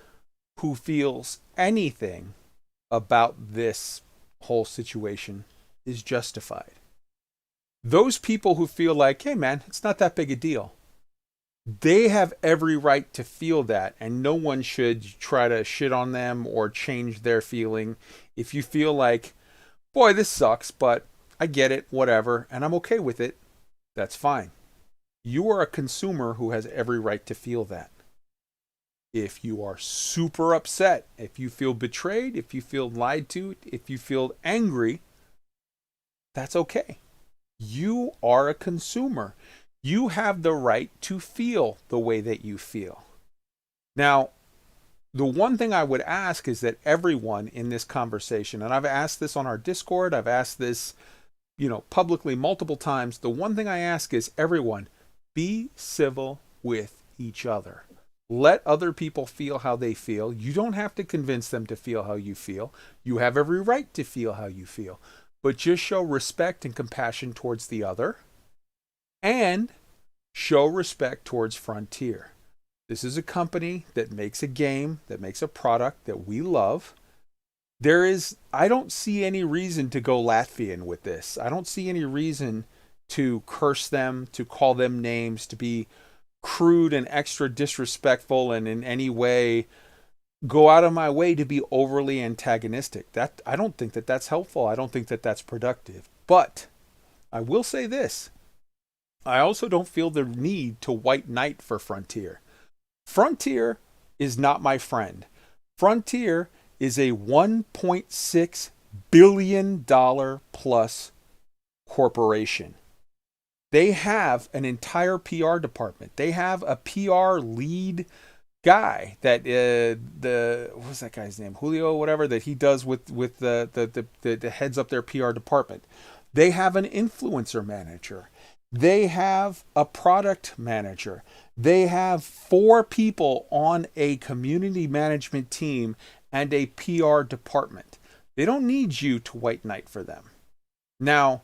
who feels anything about this whole situation is justified. Those people who feel like, hey man, it's not that big a deal, they have every right to feel that, and no one should try to shit on them or change their feeling. If you feel like, boy, this sucks, but I get it, whatever, and I'm okay with it, that's fine. You are a consumer who has every right to feel that. If you are super upset, if you feel betrayed, if you feel lied to, if you feel angry, that's okay. You are a consumer. You have the right to feel the way that you feel. Now, the one thing I would ask is that everyone in this conversation, and I've asked this on our Discord, I've asked this, publicly multiple times. The one thing I ask is everyone, be civil with each other. Let other people feel how they feel. You don't have to convince them to feel how you feel. You have every right to feel how you feel. But just show respect and compassion towards the other. And show respect towards Frontier. This is a company that makes a game, that makes a product that we love. I don't see any reason to go Latvian with this. I don't see any reason to curse them, to call them names, to be crude and extra disrespectful and in any way go out of my way to be overly antagonistic. I don't think that that's helpful. I don't think that that's productive. But I will say this. I also don't feel the need to white knight for Frontier. Frontier is not my friend. Frontier is a $1.6 billion plus corporation. They have an entire PR department. They have a PR lead guy that what's that guy's name? Julio, whatever, that he does with the heads up their PR department. They have an influencer manager. They have a product manager. They have 4 people on a community management team and a PR department. They don't need you to white knight for them. Now,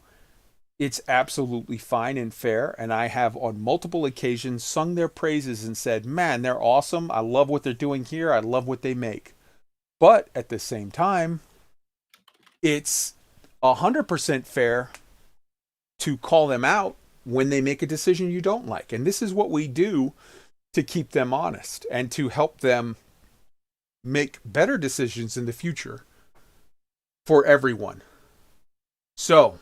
it's absolutely fine and fair, and I have on multiple occasions sung their praises and said, man, they're awesome. I love what they're doing here. I love what they make. But at the same time, it's 100% fair to call them out when they make a decision you don't like. And this is what we do to keep them honest and to help them make better decisions in the future for everyone. So,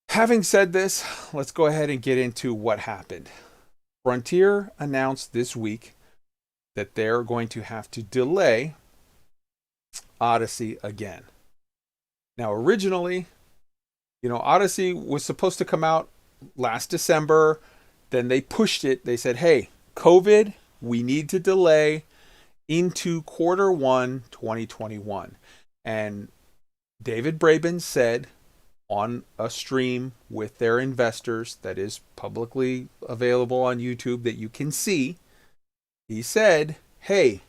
having said this, let's go ahead and get into what happened. Frontier announced this week that they're going to have to delay Odyssey again. Now, originally, Odyssey was supposed to come out last December. Then they pushed it. They said, hey, COVID, we need to delay into Q1 2021. And David Braben said on a stream with their investors that is publicly available on YouTube that you can see, he said, hey,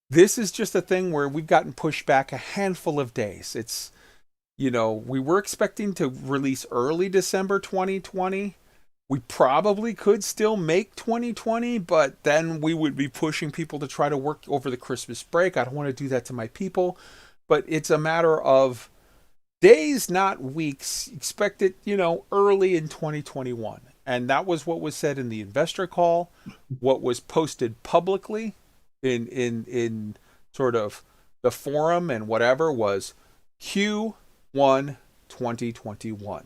this is just a thing where we've gotten pushed back a handful of days. It's, we were expecting to release early December 2020. We probably could still make 2020, but then we would be pushing people to try to work over the Christmas break. I don't want to do that to my people, but it's a matter of days, not weeks. Expect it, early in 2021. And that was what was said in the investor call, what was posted publicly in sort of the forum and whatever was Q1 2021.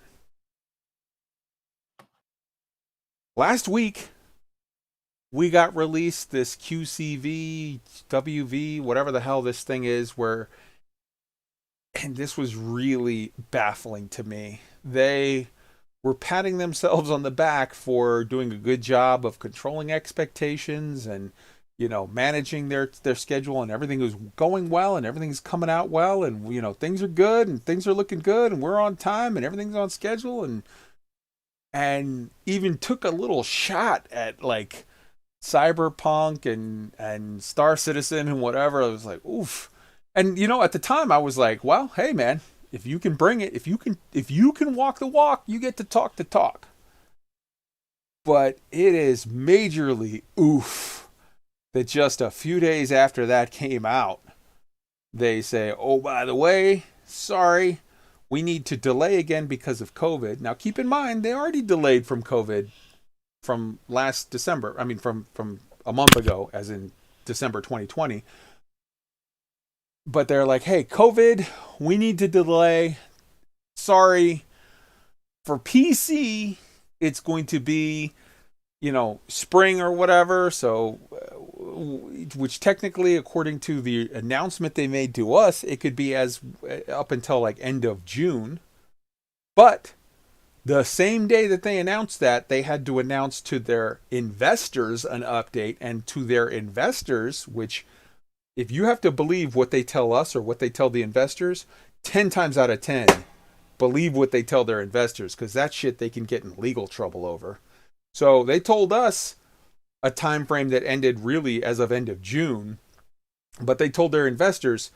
Last week, we got released this QCV, WV, whatever the hell this thing is, where, and this was really baffling to me. They were patting themselves on the back for doing a good job of controlling expectations and, you know, managing their schedule, and everything was going well and everything's coming out well, and, you know, things are good and things are looking good and we're on time and everything's on schedule, and even took a little shot at like Cyberpunk and Star Citizen and whatever. I was like, oof. And, you know, at the time I was like, well, hey man, if you can bring it, if you can walk the walk, you get to talk the talk. But it is majorly oof that just a few days after that came out, they say, oh, by the way, sorry, we need to delay again because of COVID. Now, keep in mind, they already delayed from COVID from last December. I mean, from a month ago, as in December 2020. But they're like, hey, COVID, we need to delay. Sorry. For PC, it's going to be, you know, spring or whatever. So, which technically, according to the announcement they made to us, it could be as up until like end of June. But the same day that they announced that, they had to announce to their investors an update, and to their investors, which, if you have to believe what they tell us or what they tell the investors, 10 times out of 10, believe what they tell their investors, because that shit they can get in legal trouble over. So they told us a time frame that ended really as of end of June, but they told their investors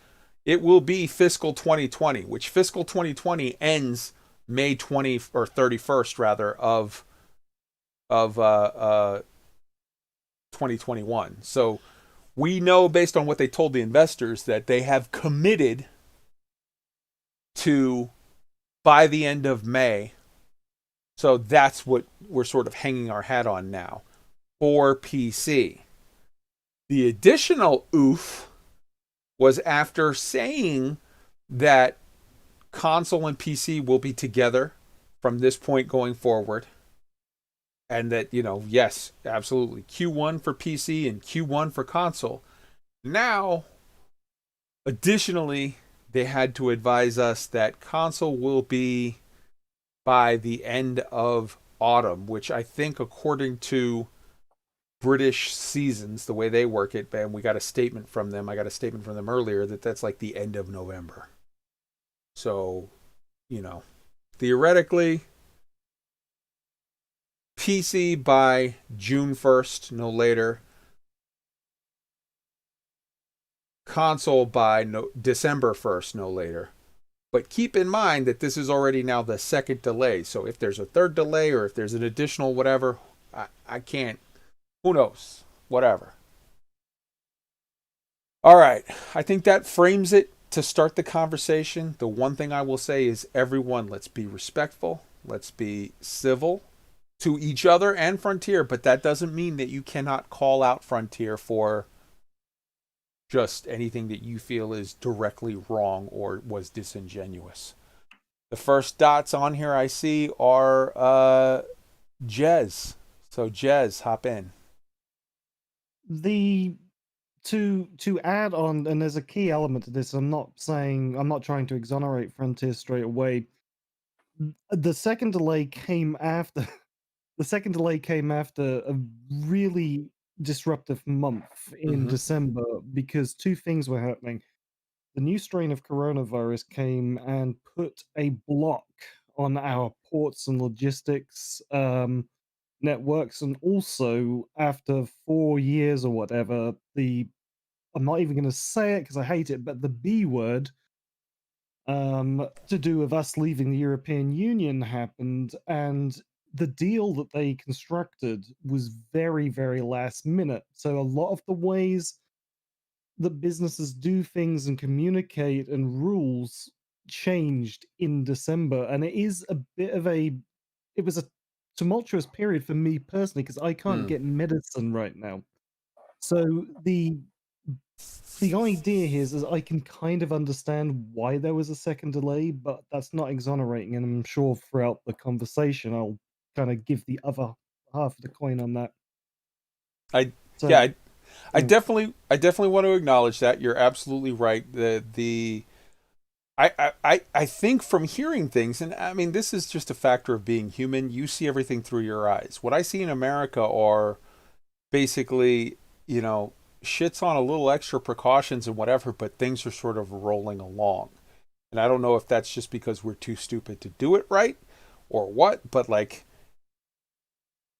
it will be fiscal 2020, which fiscal 2020 ends May 20 or 31st rather of 2021. So we know, based on what they told the investors, that they have committed to by the end of May. So that's what we're sort of hanging our hat on now for PC. The additional oof was after saying that console and PC will be together from this point going forward. And that, you know, yes, absolutely, Q1 for PC and Q1 for console. Now, additionally, they had to advise us that console will be by the end of autumn, which I think, according to British seasons, the way they work it, and we got a statement from them, I got a statement from them earlier, that that's like the end of November. So, you know, theoretically, PC by June 1st, no later. Console by December 1st, no later. But keep in mind that this is already now the second delay. So if there's a third delay, or if there's an additional whatever, I can't. Who knows? Whatever. All right. I think that frames it to start the conversation. The one thing I will say is, everyone, let's be respectful. Let's be civil to each other and Frontier. But that doesn't mean that you cannot call out Frontier for just anything that you feel is directly wrong or was disingenuous. The first dots on here I see are GALACTIC. So GALACTIC, hop in. To add on, and there's a key element to this. I'm not trying to exonerate Frontier straight away. The second delay came after a really disruptive month in December, because two things were happening. The new strain of coronavirus came and put a block on our ports and logistics networks, and also, after 4 years or whatever, I'm not even going to say it because I hate it, but the B word, to do with us leaving the European Union, happened, and the deal that they constructed was very, very last minute. So a lot of the ways that businesses do things and communicate and rules changed in December, and it was a tumultuous period for me personally because I can't get medicine right now. So the idea here is I can kind of understand why there was a second delay, but that's not exonerating, and I'm sure throughout the conversation I'll kind of give the other half of the coin on that. I So, yeah, I yeah. definitely want to acknowledge that. You're absolutely right. I think from hearing things, and I mean, this is just a factor of being human. You see everything through your eyes. What I see in America are basically, you know, shit's on a little extra precautions and whatever, but things are sort of rolling along. And I don't know if that's just because we're too stupid to do it right or what, but like,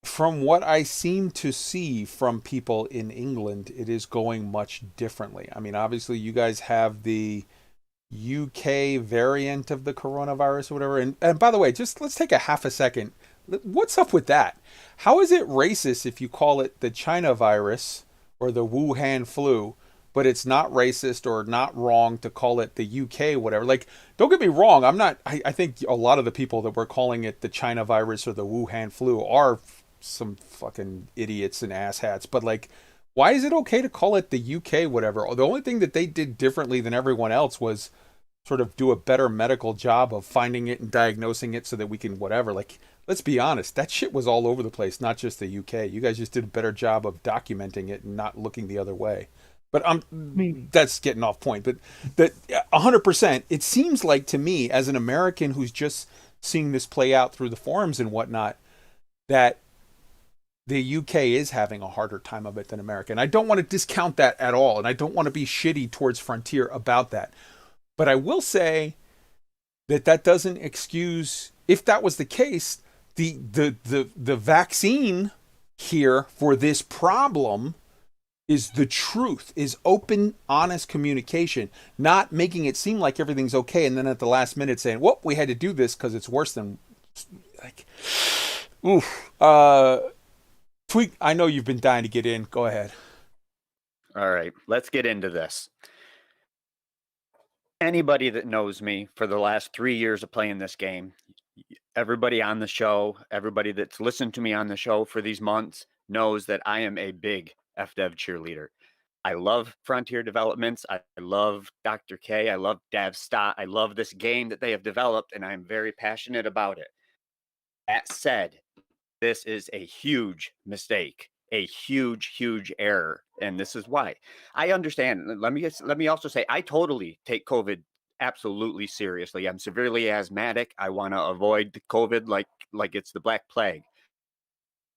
from what I seem to see from people in England, it is going much differently. I mean, obviously, you guys have the UK variant of the coronavirus or whatever. And by the way, just let's take a half a second. What's up with that? How is it racist if you call it the China virus or the Wuhan flu, but it's not racist or not wrong to call it the UK whatever? Like, don't get me wrong. I think a lot of the people that were calling it the China virus or the Wuhan flu are some fucking idiots and asshats, but like, why is it okay to call it the UK whatever? The only thing that they did differently than everyone else was sort of do a better medical job of finding it and diagnosing it so that we can whatever. Like, let's be honest, that shit was all over the place, not just the UK. You guys just did a better job of documenting it and not looking the other way. But that's getting off point. But that 100%, it seems like to me, as an American who's just seeing this play out through the forums and whatnot, that the UK is having a harder time of it than America. And I don't want to discount that at all. And I don't want to be shitty towards Frontier about that. But I will say that that doesn't excuse, if that was the case, the vaccine here for this problem is the truth, is open, honest communication, not making it seem like everything's okay. And then at the last minute saying, well, we had to do this because it's worse than, like, oof. Tweak, I know you've been dying to get in. Go ahead. All right, let's get into this. Anybody that knows me for the last 3 years of playing this game, everybody on the show, everybody that's listened to me on the show for these months knows that I am a big FDev cheerleader. I love Frontier Developments. I love Dr. K. I love DevStot. I love this game that they have developed, and I'm very passionate about it. That said, this is a huge mistake, a huge error, and this is why. I understand. Let me also say, I totally take COVID absolutely seriously. I'm severely asthmatic. I want to avoid the COVID like it's the Black Plague.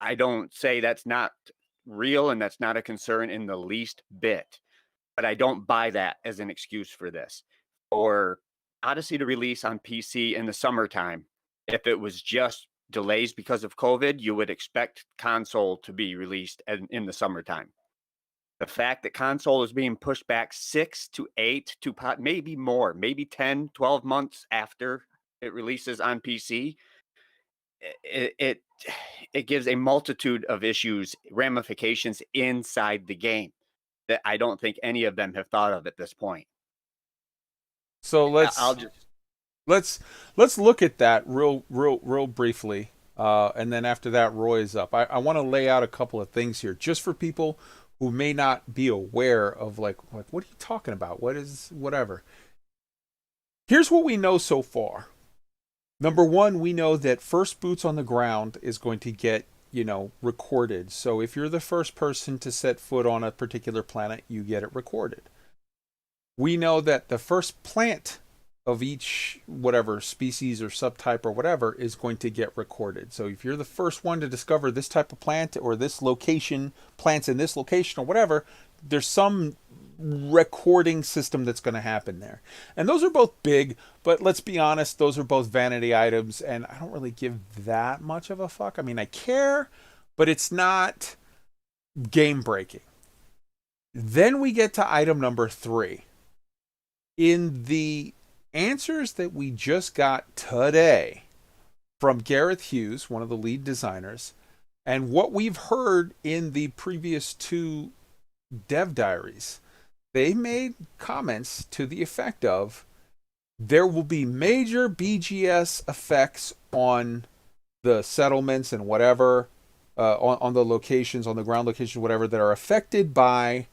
I don't say that's not real and that's not a concern in the least bit, but I don't buy that as an excuse for this. For Odyssey to release on PC in the summertime, if it was just delays because of COVID, you would expect console to be released in the summertime. The fact that console is being pushed back 6 to 8 to maybe more, maybe 10, 12 months after it releases on PC, it gives a multitude of issues, ramifications inside the game that I don't think any of them have thought of at this point. So let's look at that real briefly, and then after that, Roy is up. I want to lay out a couple of things here, just for people who may not be aware of like what are you talking about? What is whatever? Here's what we know so far. Number one, we know that first boots on the ground is going to get, recorded. So if you're the first person to set foot on a particular planet, you get it recorded. We know that the first plant of each whatever species or subtype or whatever is going to get recorded. So if you're the first one to discover this type of plant or this location, plants in this location or whatever, there's some recording system that's going to happen there. And those are both big, but let's be honest, those are both vanity items, and I don't really give that much of a fuck. I mean, I care, but it's not game breaking. Then we get to item number 3. In the answers that we just got today from Gareth Hughes, one of the lead designers, and what we've heard in the previous 2 dev diaries, they made comments to the effect of there will be major BGS effects on the settlements and whatever on the locations, on the ground locations, whatever, that are affected by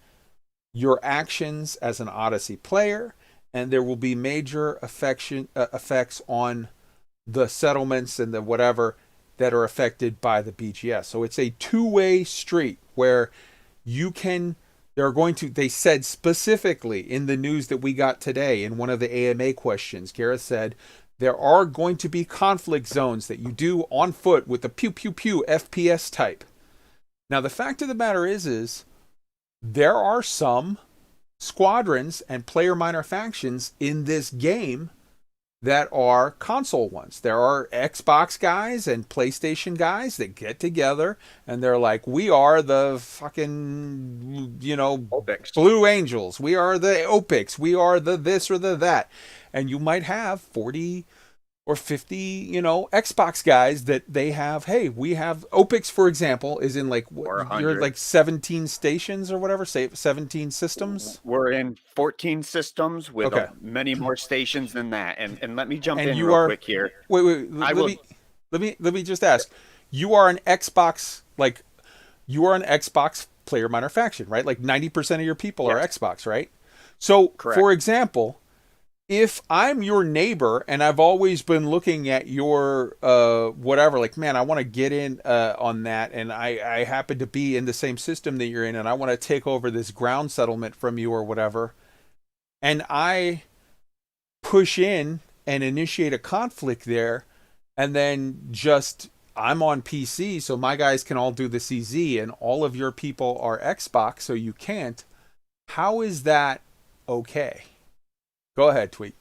your actions as an Odyssey player, and there will be major effects on the settlements and the whatever that are affected by the BGS. So it's a two-way street where you can, they said specifically in the news that we got today in one of the AMA questions, Gareth said, there are going to be conflict zones that you do on foot with the pew pew pew FPS type. Now the fact of the matter is there are some squadrons and player minor factions in this game that are console ones. There are Xbox guys and PlayStation guys that get together and they're like, we are the fucking, OPIX. Blue Angels. We are the OPIX. We are the this or the that. And you might have 40 or 50, Xbox guys that they have, hey, we have OPIX, for example, is in you're like 17 stations or whatever, say 17 systems. We're in 14 systems with many more stations than that. And let me jump in real quick here. Wait, let me just ask. You are an Xbox, player minor faction, right? Like 90% of your people are Xbox, right? So, correct. For example, if I'm your neighbor and I've always been looking at your whatever, like, man, I want to get in on that, and I happen to be in the same system that you're in, and I want to take over this ground settlement from you or whatever, and I push in and initiate a conflict there, and then I'm on PC, so my guys can all do the CZ, and all of your people are Xbox, so you can't. How is that okay? Go ahead, Tweet.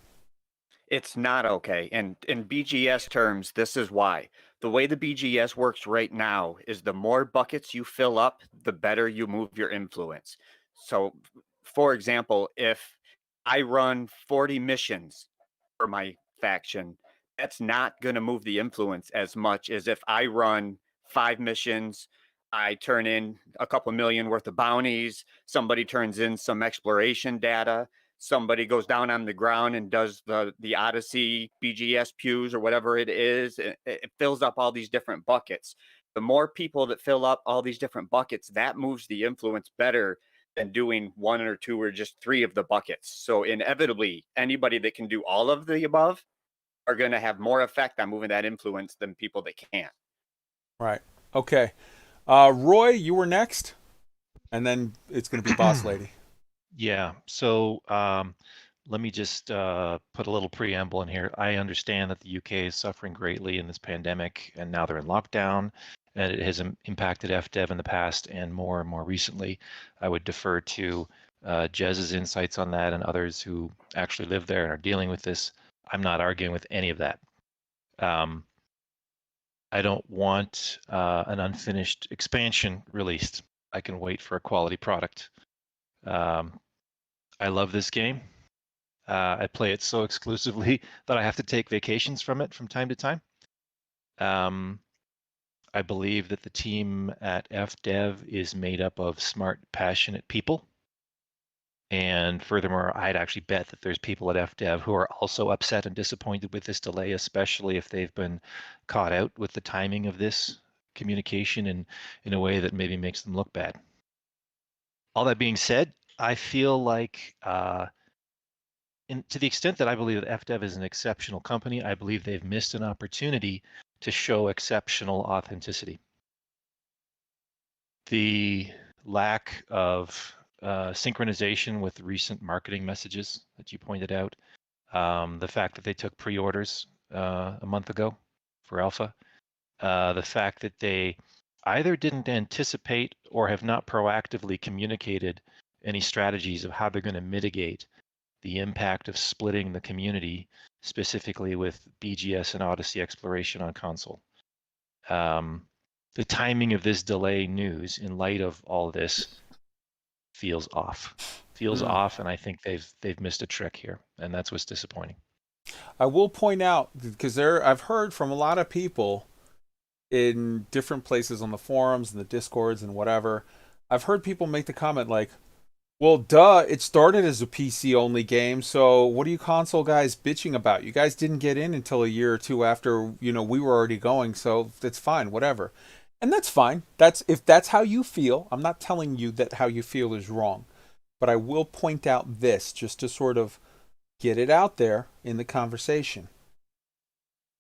It's not okay. And in BGS terms, this is why. The way the BGS works right now is the more buckets you fill up, the better you move your influence. So, for example, if I run 40 missions for my faction, that's not going to move the influence as much as if I run 5 missions, I turn in a couple million worth of bounties, somebody turns in some exploration data, somebody goes down on the ground and does the Odyssey BGS pews or whatever it is. It fills up all these different buckets. The more people that fill up all these different buckets, that moves the influence better than doing 1 or 2 or just 3 of the buckets. So inevitably, anybody that can do all of the above are going to have more effect on moving that influence than people that can't. Right. Okay. Roy, you were next, and then it's going to be Boss Lady. Yeah. So let me just put a little preamble in here. I understand that the UK is suffering greatly in this pandemic, and now they're in lockdown, and it has impacted FDev in the past and more recently. I would defer to Jezz's insights on that and others who actually live there and are dealing with this. I'm not arguing with any of that. I don't want an unfinished expansion released. I can wait for a quality product. I love this game. I play it so exclusively that I have to take vacations from it from time to time. I believe that the team at FDev is made up of smart, passionate people. And furthermore, I'd actually bet that there's people at FDev who are also upset and disappointed with this delay, especially if they've been caught out with the timing of this communication in a way that maybe makes them look bad. All that being said, I feel like to the extent that I believe that FDev is an exceptional company, I believe they've missed an opportunity to show exceptional authenticity. The lack of synchronization with recent marketing messages that you pointed out, the fact that they took pre-orders a month ago for alpha, the fact that they either didn't anticipate or have not proactively communicated any strategies of how they're going to mitigate the impact of splitting the community, specifically with BGS and Odyssey exploration on console. The timing of this delay news in light of all this feels off. And I think they've missed a trick here, and that's what's disappointing. I will point out, because I've heard from a lot of people in different places on the forums and the discords and whatever, I've heard people make the comment like, Well, duh, it started as a PC only game, so what are you console guys bitching about? You guys didn't get in until a year or two after, we were already going, so that's fine, whatever. And that's fine. That's if that's how you feel. I'm not telling you that how you feel is wrong, but I will point out this just to sort of get it out there in the conversation.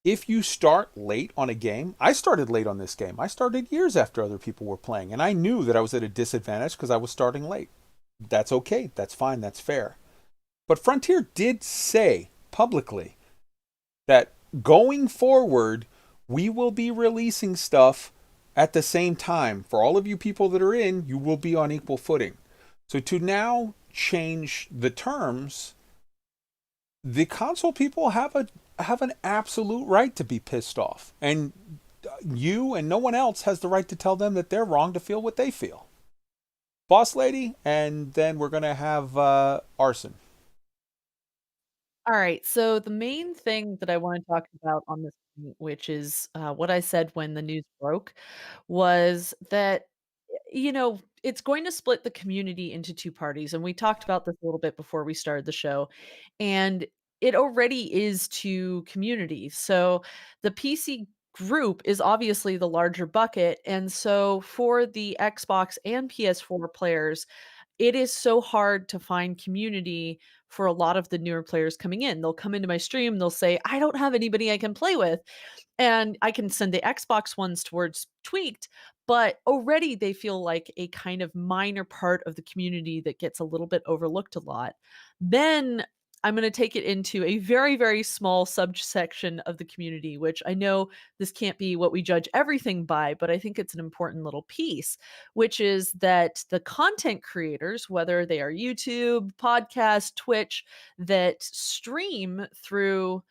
If you start late on a game, I started late on this game. I started years after other people were playing, and I knew that I was at a disadvantage because I was starting late. That's okay. That's fine. That's fair. But Frontier did say publicly that going forward, we will be releasing stuff at the same time. For all of you people that are in, you will be on equal footing. So to now change the terms, the console people have an absolute right to be pissed off. And you and no one else has the right to tell them that they're wrong to feel what they feel. Boss Lady, and then we're going to have Arson. All right. So the main thing that I want to talk about on this, which is what I said when the news broke, was that it's going to split the community into two parties. And we talked about this a little bit before we started the show. And it already is two communities. So the PC group is obviously the larger bucket. And so for the Xbox and PS4 players, it is so hard to find community for a lot of the newer players coming in. They'll come into my stream, they'll say, I don't have anybody I can play with. And I can send the Xbox ones towards Tweaked, but already they feel like a kind of minor part of the community that gets a little bit overlooked a lot. Then I'm going to take it into a very, very small subsection of the community, which I know this can't be what we judge everything by, but I think it's an important little piece, which is that the content creators, whether they are YouTube, podcast, Twitch, that stream through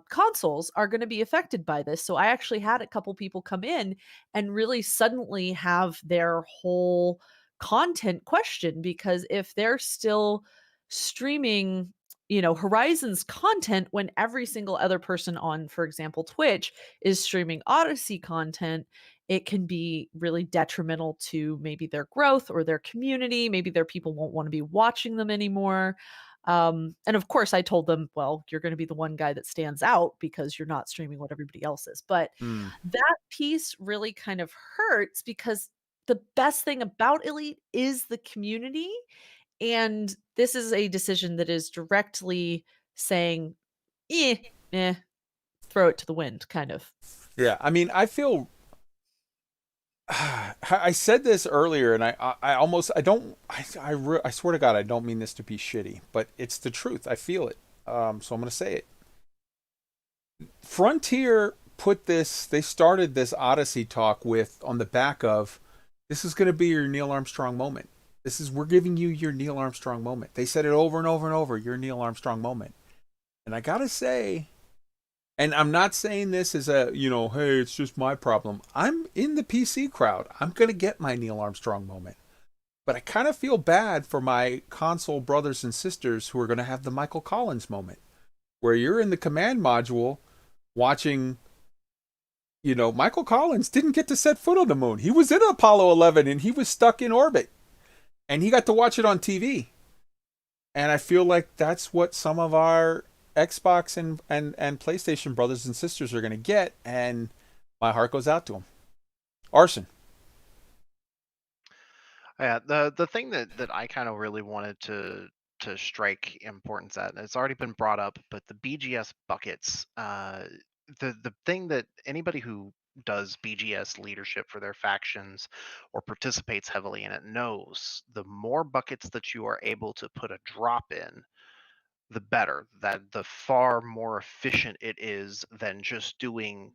consoles are going to be affected by this. So I actually had a couple people come in and really suddenly have their whole content questioned because if they're still streaming Horizon's content when every single other person on, for example, Twitch is streaming Odyssey content, it can be really detrimental to maybe their growth or their community. Maybe their people won't want to be watching them anymore. And of course, I told them, well, you're going to be the one guy that stands out because you're not streaming what everybody else is. But that piece really kind of hurts because the best thing about Elite is the community. And this is a decision that is directly saying, throw it to the wind, kind of. Yeah, I mean, I feel. I said this earlier, and I swear to God, I don't mean this to be shitty, but it's the truth. I feel it. So I'm going to say it. Frontier they started this Odyssey talk on the back of, this is going to be your Neil Armstrong moment. We're giving you your Neil Armstrong moment. They said it over and over and over, your Neil Armstrong moment. And I got to say, and I'm not saying this as a, hey, it's just my problem. I'm in the PC crowd. I'm going to get my Neil Armstrong moment. But I kind of feel bad for my console brothers and sisters who are going to have the Michael Collins moment, where you're in the command module watching, Michael Collins didn't get to set foot on the moon. He was in Apollo 11 and he was stuck in orbit. And he got to watch it on TV. And I feel like that's what some of our Xbox and PlayStation brothers and sisters are going to get, and my heart goes out to them. Arson. Yeah, the thing that I kind of really wanted to strike importance at, and it's already been brought up, but the BGS buckets, the thing that anybody who does BGS leadership for their factions or participates heavily in it knows, the more buckets that you are able to put a drop in, the better. That the far more efficient it is than just doing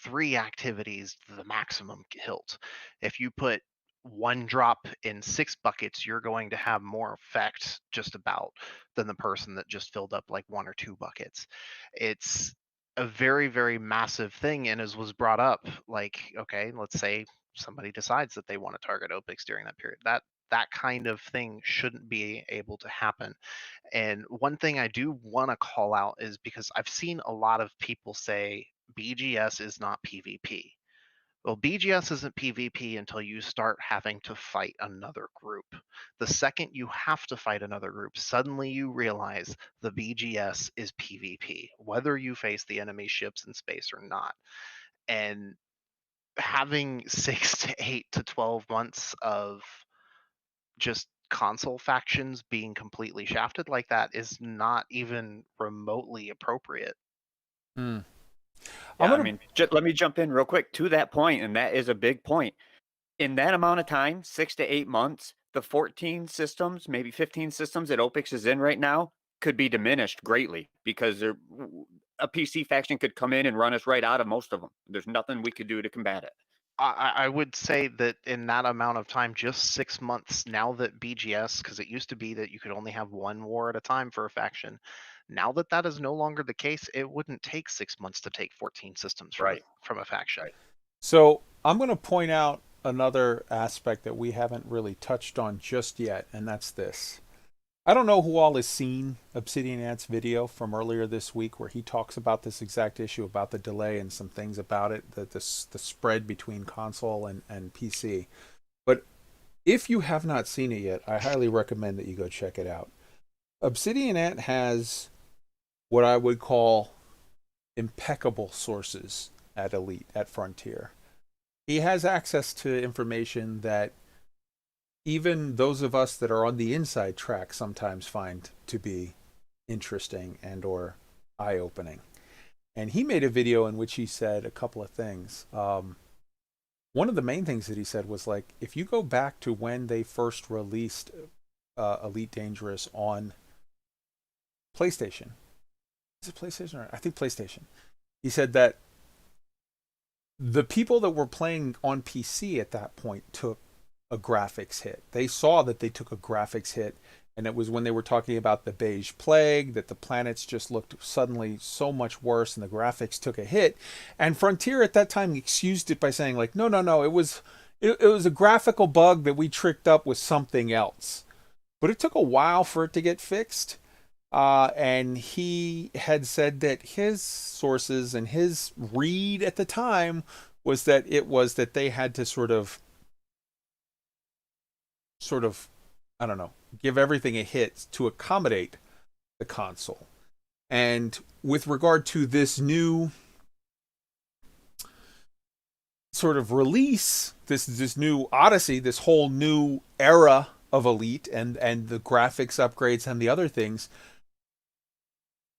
3 activities to the maximum hilt. If you put 1 drop in 6 buckets, you're going to have more effect just about than the person that just filled up like 1 or 2 buckets. It's a very, very massive thing, and as was brought up, like, okay, let's say somebody decides that they want to target OPIX during that period. That kind of thing shouldn't be able to happen. And one thing I do want to call out is because I've seen a lot of people say BGS is not PvP. Well, BGS isn't PvP until you start having to fight another group. The second you have to fight another group, suddenly you realize the BGS is PvP, whether you face the enemy ships in space or not. And having 6 to 8 to 12 months of just console factions being completely shafted like that is not even remotely appropriate. Hmm. Yeah, I'm I gonna. mean, let me jump in real quick to that point, and that is a big point. In that amount of time, 6 to 8 months, the 14 systems, maybe 15 systems that OPIX is in right now could be diminished greatly because a PC faction could come in and run us right out of most of them. There's nothing we could do to combat it. I would say that in that amount of time, just 6 months, now that BGS, because it used to be that you could only have one war at a time for a faction, now that that is no longer the case, it wouldn't take 6 months to take 14 systems from, Right. from a faction. Right. So I'm going to point out another aspect that we haven't really touched on just yet, and that's this. I don't know who all has seen Obsidian Ant's video from earlier this week where he talks about this exact issue, about the delay and some things about it, the spread between console and PC. But if you have not seen it yet, I highly recommend that you go check it out. Obsidian Ant has what I would call impeccable sources at Elite, at Frontier. He has access to information that even those of us that are on the inside track sometimes find to be interesting and or eye-opening. And he made a video in which he said a couple of things. One of the main things that he said was, like, if you go back to when they first released Elite Dangerous on PlayStation. Is it PlayStation? Or I think PlayStation. He said that the people that were playing on PC at that point took a graphics hit. They saw that they took a graphics hit, and it was when they were talking about the beige plague that the planets just looked suddenly so much worse and the graphics took a hit. And Frontier at that time excused it by saying, like, no, it was a graphical bug that we tricked up with something else. But it took a while for it to get fixed. And he had said that his sources and his read at the time was that they had to sort of, I don't know, give everything a hit to accommodate the console. And with regard to this new sort of release, this new Odyssey, this whole new era of Elite and the graphics upgrades and the other things,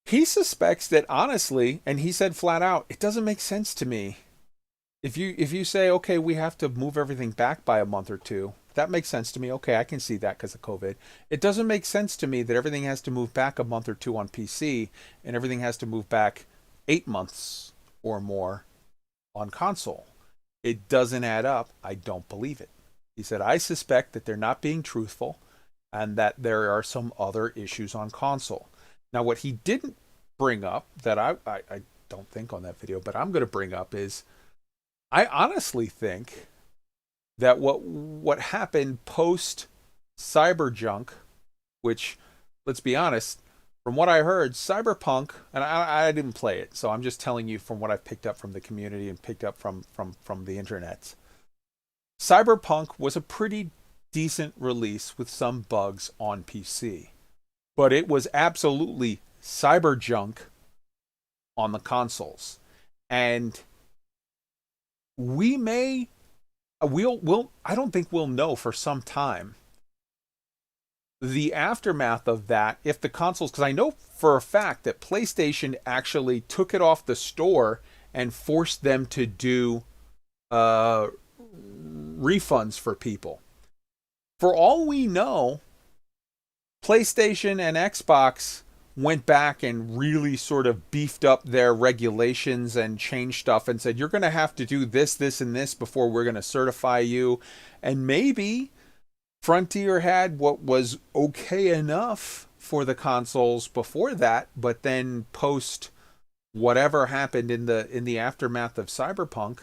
he suspects that, honestly, and he said flat out, it doesn't make sense to me. If you say, okay, we have to move everything back by a month or two, that makes sense to me. Okay, I can see that because of COVID. It doesn't make sense to me that everything has to move back a month or two on PC and everything has to move back 8 months or more on console. It doesn't add up. I don't believe it. He said, I suspect that they're not being truthful and that there are some other issues on console. Now, what he didn't bring up, that I don't think on that video, but I'm going to bring up, is I honestly think that what happened post Cyberjunk, which, let's be honest, from what I heard, Cyberpunk, and I didn't play it, so I'm just telling you from what I've picked up from the community and picked up from the internet. Cyberpunk was a pretty decent release with some bugs on PC. But it was absolutely cyberjunk on the consoles. And I don't think we'll know for some time the aftermath of that if the consoles, because I know for a fact that PlayStation actually took it off the store and forced them to do refunds for people. For all we know, PlayStation and Xbox went back and really sort of beefed up their regulations and changed stuff and said, you're going to have to do this, and this before we're going to certify you. And maybe Frontier had what was okay enough for the consoles before that, but then post whatever happened in the aftermath of Cyberpunk,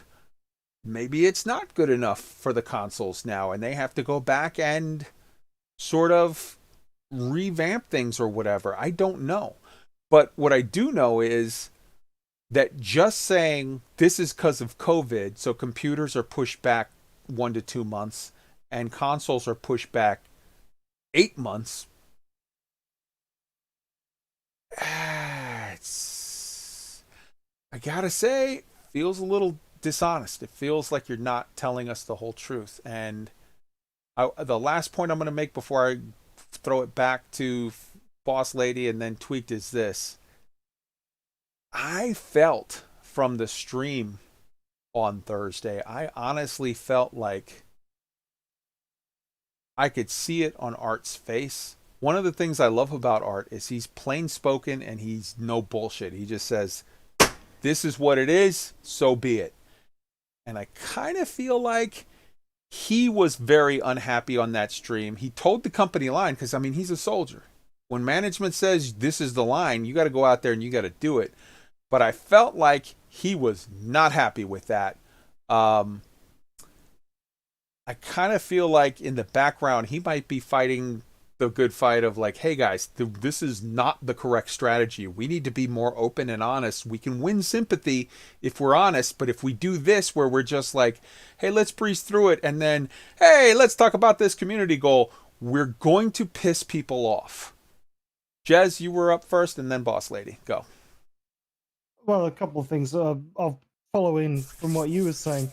maybe it's not good enough for the consoles now, and they have to go back and sort of revamp things or whatever. I don't know. But what I do know is that just saying this is because of COVID, so computers are pushed back 1 to 2 months and consoles are pushed back 8 months, it's, I gotta say, feels a little dishonest. It feels like you're not telling us the whole truth. And the last point I'm going to make before I throw it back to Boss Lady and then Tweaked is this. I felt from the stream on Thursday, I honestly felt like I could see it on Art's face. One of the things I love about Art is he's plain spoken and he's no bullshit. He just says, this is what it is, so be it. And I kind of feel like he was very unhappy on that stream. He told the company line, because, I mean, he's a soldier. When management says this is the line, you got to go out there and you got to do it. But I felt like he was not happy with that. I kind of feel like in the background, he might be fighting the good fight of like, hey guys, this is not the correct strategy. We need to be more open and honest. We can win sympathy if we're honest, but if we do this where we're just like, hey, let's breeze through it, and then, hey, let's talk about this community goal, we're going to piss people off. Jez, you were up first, and then Boss Lady. Go. Well, a couple of things. I'll follow in from what you were saying.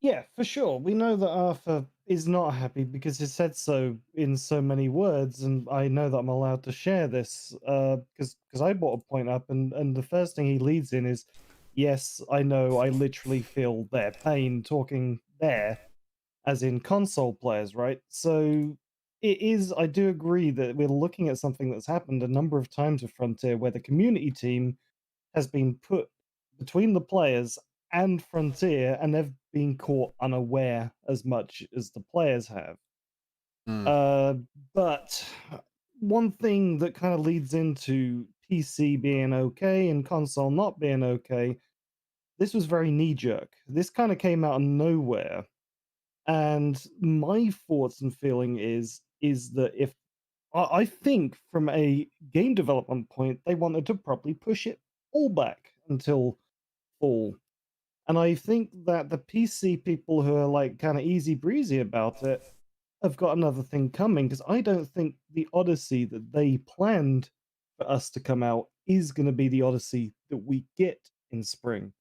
Yeah, for sure. We know that Arthur is not happy because he said so in so many words, and I know that I'm allowed to share this because I brought a point up, and the first thing he leads in is, yes, I know, I literally feel their pain talking there, as in console players, right? So it is, I do agree that we're looking at something that's happened a number of times with Frontier where the community team has been put between the players and Frontier, and they've been caught unaware as much as the players have. But one thing that kind of leads into PC being okay and console not being okay, this was very knee-jerk. This kind of came out of nowhere. And my thoughts and feeling is that if I think from a game development point, they wanted to probably push it all back until fall. And I think that the PC people who are like kind of easy breezy about it have got another thing coming, because I don't think the Odyssey that they planned for us to come out is going to be the Odyssey that we get in spring.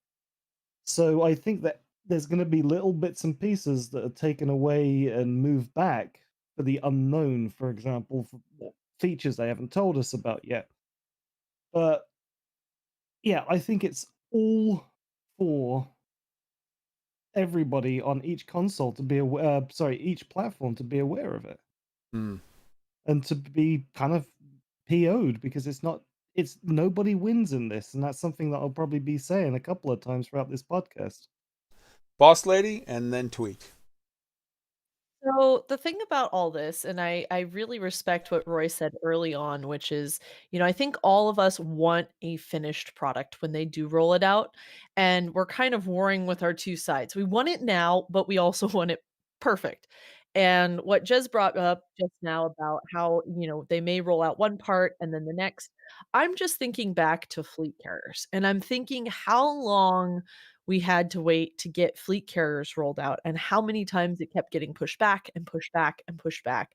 So I think that there's going to be little bits and pieces that are taken away and moved back for the unknown, for example, for what features they haven't told us about yet. But yeah, I think it's all for everybody on each console to be aware, each platform to be aware of it. And to be kind of PO'd, because it's nobody wins in this, and that's something that I'll probably be saying a couple of times throughout this podcast. Boss Lady, and then Tweak. So the thing about all this, and I really respect what Roy said early on, which is, I think all of us want a finished product when they do roll it out, and we're kind of warring with our two sides. We want it now, but we also want it perfect. And what Jez brought up just now about how, they may roll out one part and then the next. I'm just thinking back to fleet carriers, and I'm thinking how long we had to wait to get fleet carriers rolled out and how many times it kept getting pushed back and pushed back and pushed back.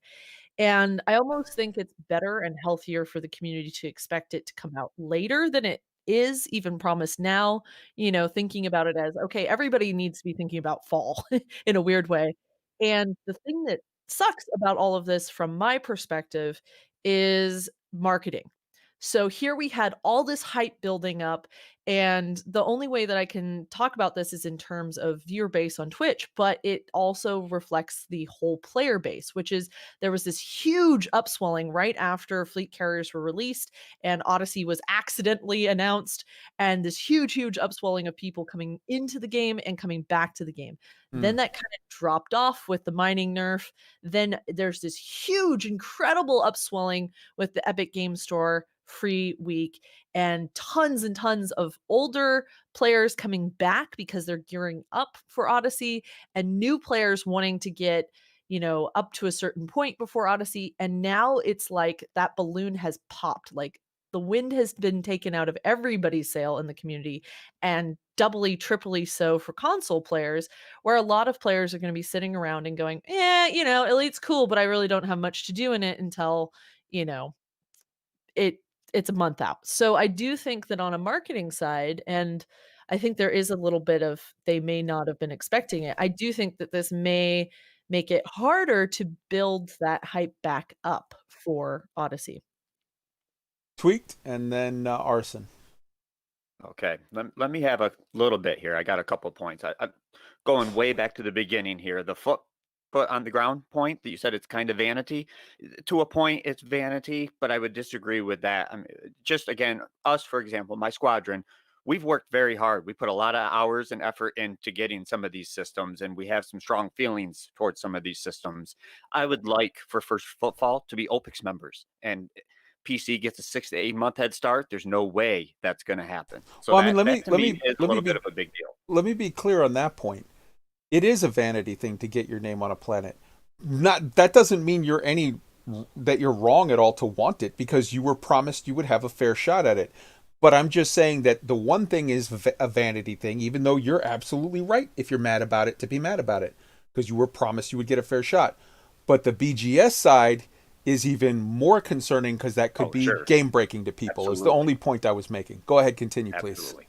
And I almost think it's better and healthier for the community to expect it to come out later than it is even promised now, thinking about it as, okay, everybody needs to be thinking about fall in a weird way. And the thing that sucks about all of this from my perspective is marketing. So here we had all this hype building up, and the only way that I can talk about this is in terms of viewer base on Twitch, but it also reflects the whole player base, which is there was this huge upswelling right after Fleet Carriers were released and Odyssey was accidentally announced, and this huge, huge upswelling of people coming into the game and coming back to the game. Then that kind of dropped off with the mining nerf. Then there's this huge, incredible upswelling with the Epic Game Store free week, and tons of older players coming back because they're gearing up for Odyssey, and new players wanting to get, up to a certain point before Odyssey. And now it's like that balloon has popped. Like the wind has been taken out of everybody's sail in the community, and doubly, triply so for console players, where a lot of players are going to be sitting around and going, Elite's cool, but I really don't have much to do in it until, you know, it it's a month out. So I do think that on a marketing side, and I think there is a little bit of they may not have been expecting it. I do think that this may make it harder to build that hype back up for Odyssey. Tweaked, and then Arson. Okay, let me have a little bit here. I got a couple points. I'm going way back to the beginning here. The foot on the ground point that you said it's kind of vanity. To a point, it's vanity, but I would disagree with that. I mean, just again, us, for example, my squadron, we've worked very hard. We put a lot of hours and effort into getting some of these systems, and we have some strong feelings towards some of these systems. I would like for First Footfall to be OPIX members, and PC gets a 6 to 8 month head start. There's no way that's going to happen. So Well, I that, mean, let that me to let me me is a let me little be bit of a big deal. let me be clear on that point. It is a vanity thing to get your name on a planet. Not that doesn't mean that you're wrong at all to want it, because you were promised you would have a fair shot at it. But I'm just saying that the one thing is a vanity thing, even though you're absolutely right if you're mad about it to be mad about it, because you were promised you would get a fair shot. But the BGS side is even more concerning, because that could be Sure. game breaking to people. Is the Absolutely. only point I was making. Go ahead, continue, please. Absolutely.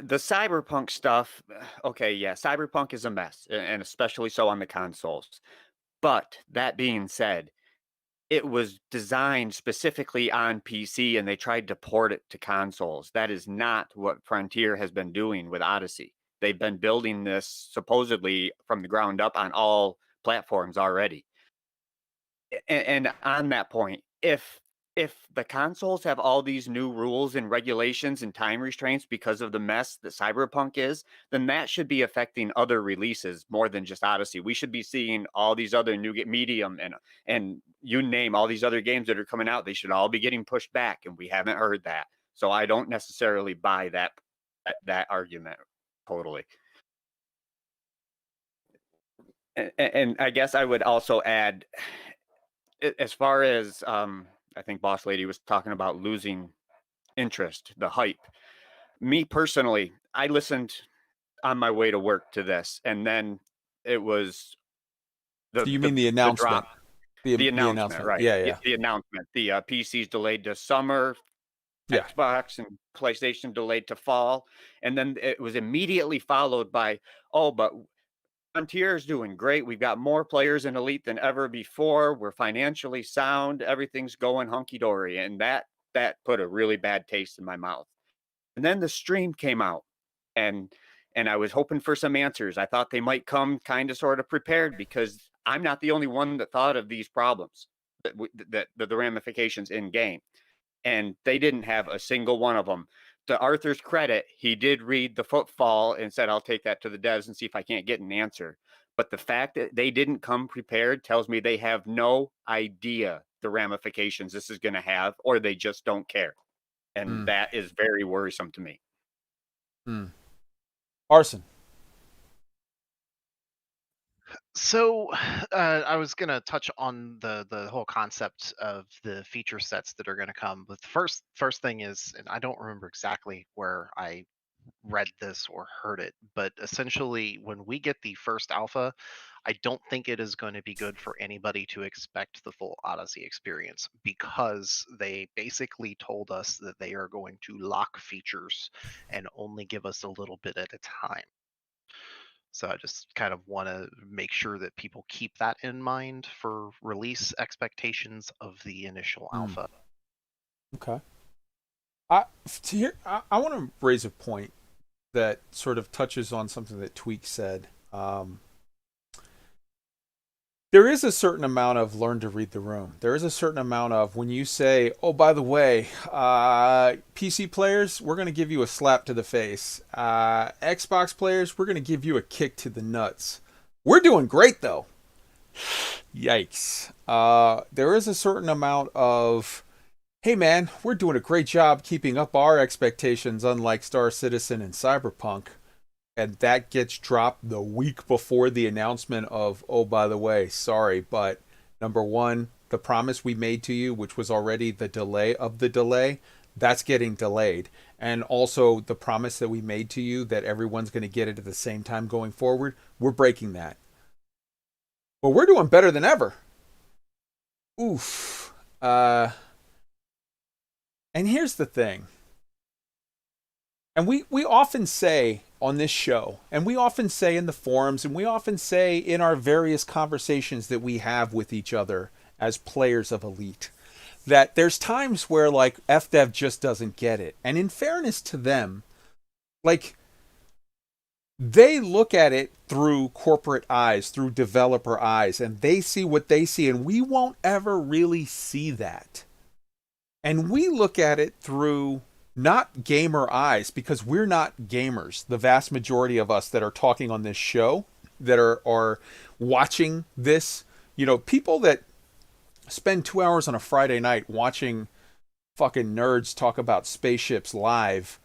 The Cyberpunk stuff, okay, yeah, Cyberpunk is a mess, and especially so on the consoles. But that being said, it was designed specifically on PC, and they tried to port it to consoles. That is not what Frontier has been doing with Odyssey. They've been building this supposedly from the ground up on all platforms already. And on that point, if the consoles have all these new rules and regulations and time restraints because of the mess that Cyberpunk is, then that should be affecting other releases more than just Odyssey. We should be seeing all these other new Medium and you name all these other games that are coming out. They should all be getting pushed back, and we haven't heard that. So I don't necessarily buy that argument totally. And I guess I would also add, as far as I think Boss Lady was talking about losing interest, the hype. Me personally, I listened on my way to work to this, and then it was So you mean the announcement? drop, the announcement, right? Yeah. The announcement. The PC's delayed to summer, Yeah. Xbox and PlayStation delayed to fall, and then it was immediately followed by, oh, but Frontier is doing great. We've got more players in Elite than ever before. We're financially sound. Everything's going hunky dory, and that put a really bad taste in my mouth. And then the stream came out, and I was hoping for some answers. I thought they might come kind of sort of prepared, because I'm not the only one that thought of these problems, that the ramifications in game, and they didn't have a single one of them. To Arthur's credit, he did read the footfall and said, I'll take that to the devs and see if I can't get an answer. But the fact that they didn't come prepared tells me they have no idea the ramifications this is going to have, or they just don't care. And that is very worrisome to me. Arson. So I was going to touch on the whole concept of the feature sets that are going to come. But the first thing is, and I don't remember exactly where I read this or heard it, but essentially when we get the first alpha, I don't think it is going to be good for anybody to expect the full Odyssey experience, because they basically told us that they are going to lock features and only give us a little bit at a time. So I just kind of want to make sure that people keep that in mind for release expectations of the initial alpha. Okay. I want to raise a point that sort of touches on something that Tweak said. There is a certain amount of learn to read the room. There is a certain amount of, when you say, oh, by the way, PC players, we're going to give you a slap to the face. Xbox players, we're going to give you a kick to the nuts. We're doing great, though. Yikes. There is a certain amount of, hey, man, we're doing a great job keeping up our expectations, unlike Star Citizen and Cyberpunk. And that gets dropped the week before the announcement of, oh, by the way, sorry, but number one, the promise we made to you, which was already the delay of the delay, that's getting delayed. And also the promise that we made to you that everyone's going to get it at the same time going forward, we're breaking that. But we're doing better than ever. Oof. And here's the thing. And we often say on this show, and we often say in the forums, and we often say in our various conversations that we have with each other as players of Elite, that there's times where like FDev just doesn't get it. And in fairness to them, like they look at it through corporate eyes, through developer eyes, and they see what they see, and we won't ever really see that. And we look at it through not gamer eyes, because we're not gamers. The vast majority of us that are talking on this show, that are watching this, you know, people that spend 2 hours on a Friday night watching fucking nerds talk about spaceships live,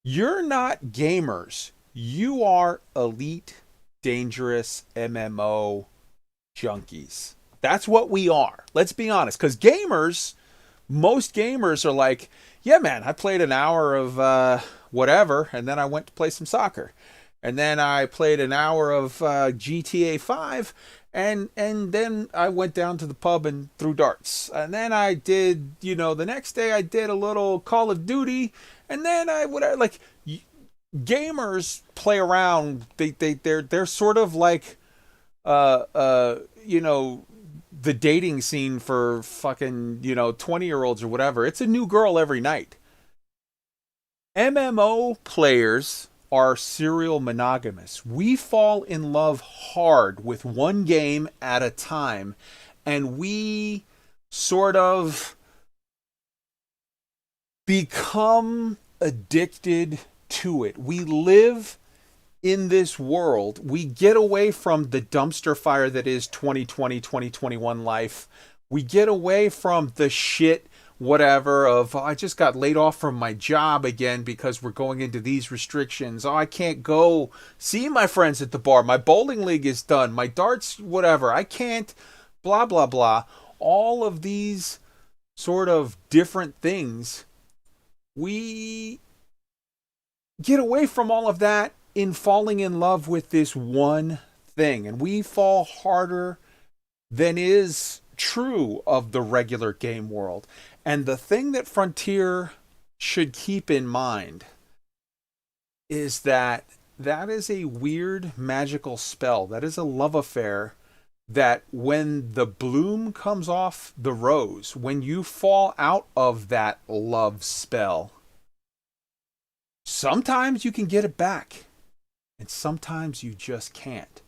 you're not gamers. You are elite, dangerous MMO junkies. That's what we are. Let's be honest. Because gamers, most gamers are like, yeah, man, I played an hour of whatever, and then I went to play some soccer. And then I played an hour of GTA 5, and then I went down to the pub and threw darts. And then I did, you know, the next day I did a little Call of Duty, and then I would, like, gamers play around. They're sort of like, you know, the dating scene for fucking, you know, 20-year-olds or whatever. It's a new girl every night. MMO players are serial monogamous. We fall in love hard with one game at a time, and we sort of become addicted to it. We live in this world. We get away from the dumpster fire that is 2020, 2021 life. We get away from the shit, whatever, of, oh, I just got laid off from my job again because we're going into these restrictions. Oh, I can't go see my friends at the bar. My bowling league is done. My darts, whatever. I can't, blah, blah, blah. All of these sort of different things. We get away from all of that in falling in love with this one thing. And we fall harder than is true of the regular game world. And the thing that Frontier should keep in mind is that that is a weird magical spell. That is a love affair that when the bloom comes off the rose, when you fall out of that love spell, sometimes you can get it back. And sometimes you just can't.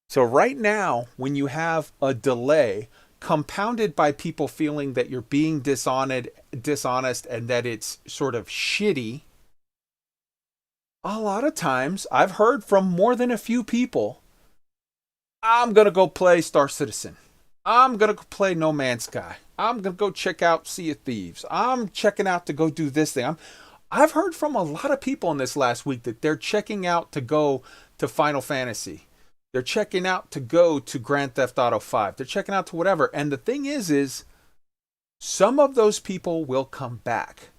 So right now, when you have a delay compounded by people feeling that you're being dishonest and that it's sort of shitty, a lot of times I've heard from more than a few people, I'm going to go play Star Citizen. I'm going to go play No Man's Sky. I'm going to go check out Sea of Thieves. I'm checking out to go do this thing. I've heard from a lot of people in this last week that they're checking out to go to Final Fantasy. They're checking out to go to Grand Theft Auto 5. They're checking out to whatever. And the thing is some of those people will come back.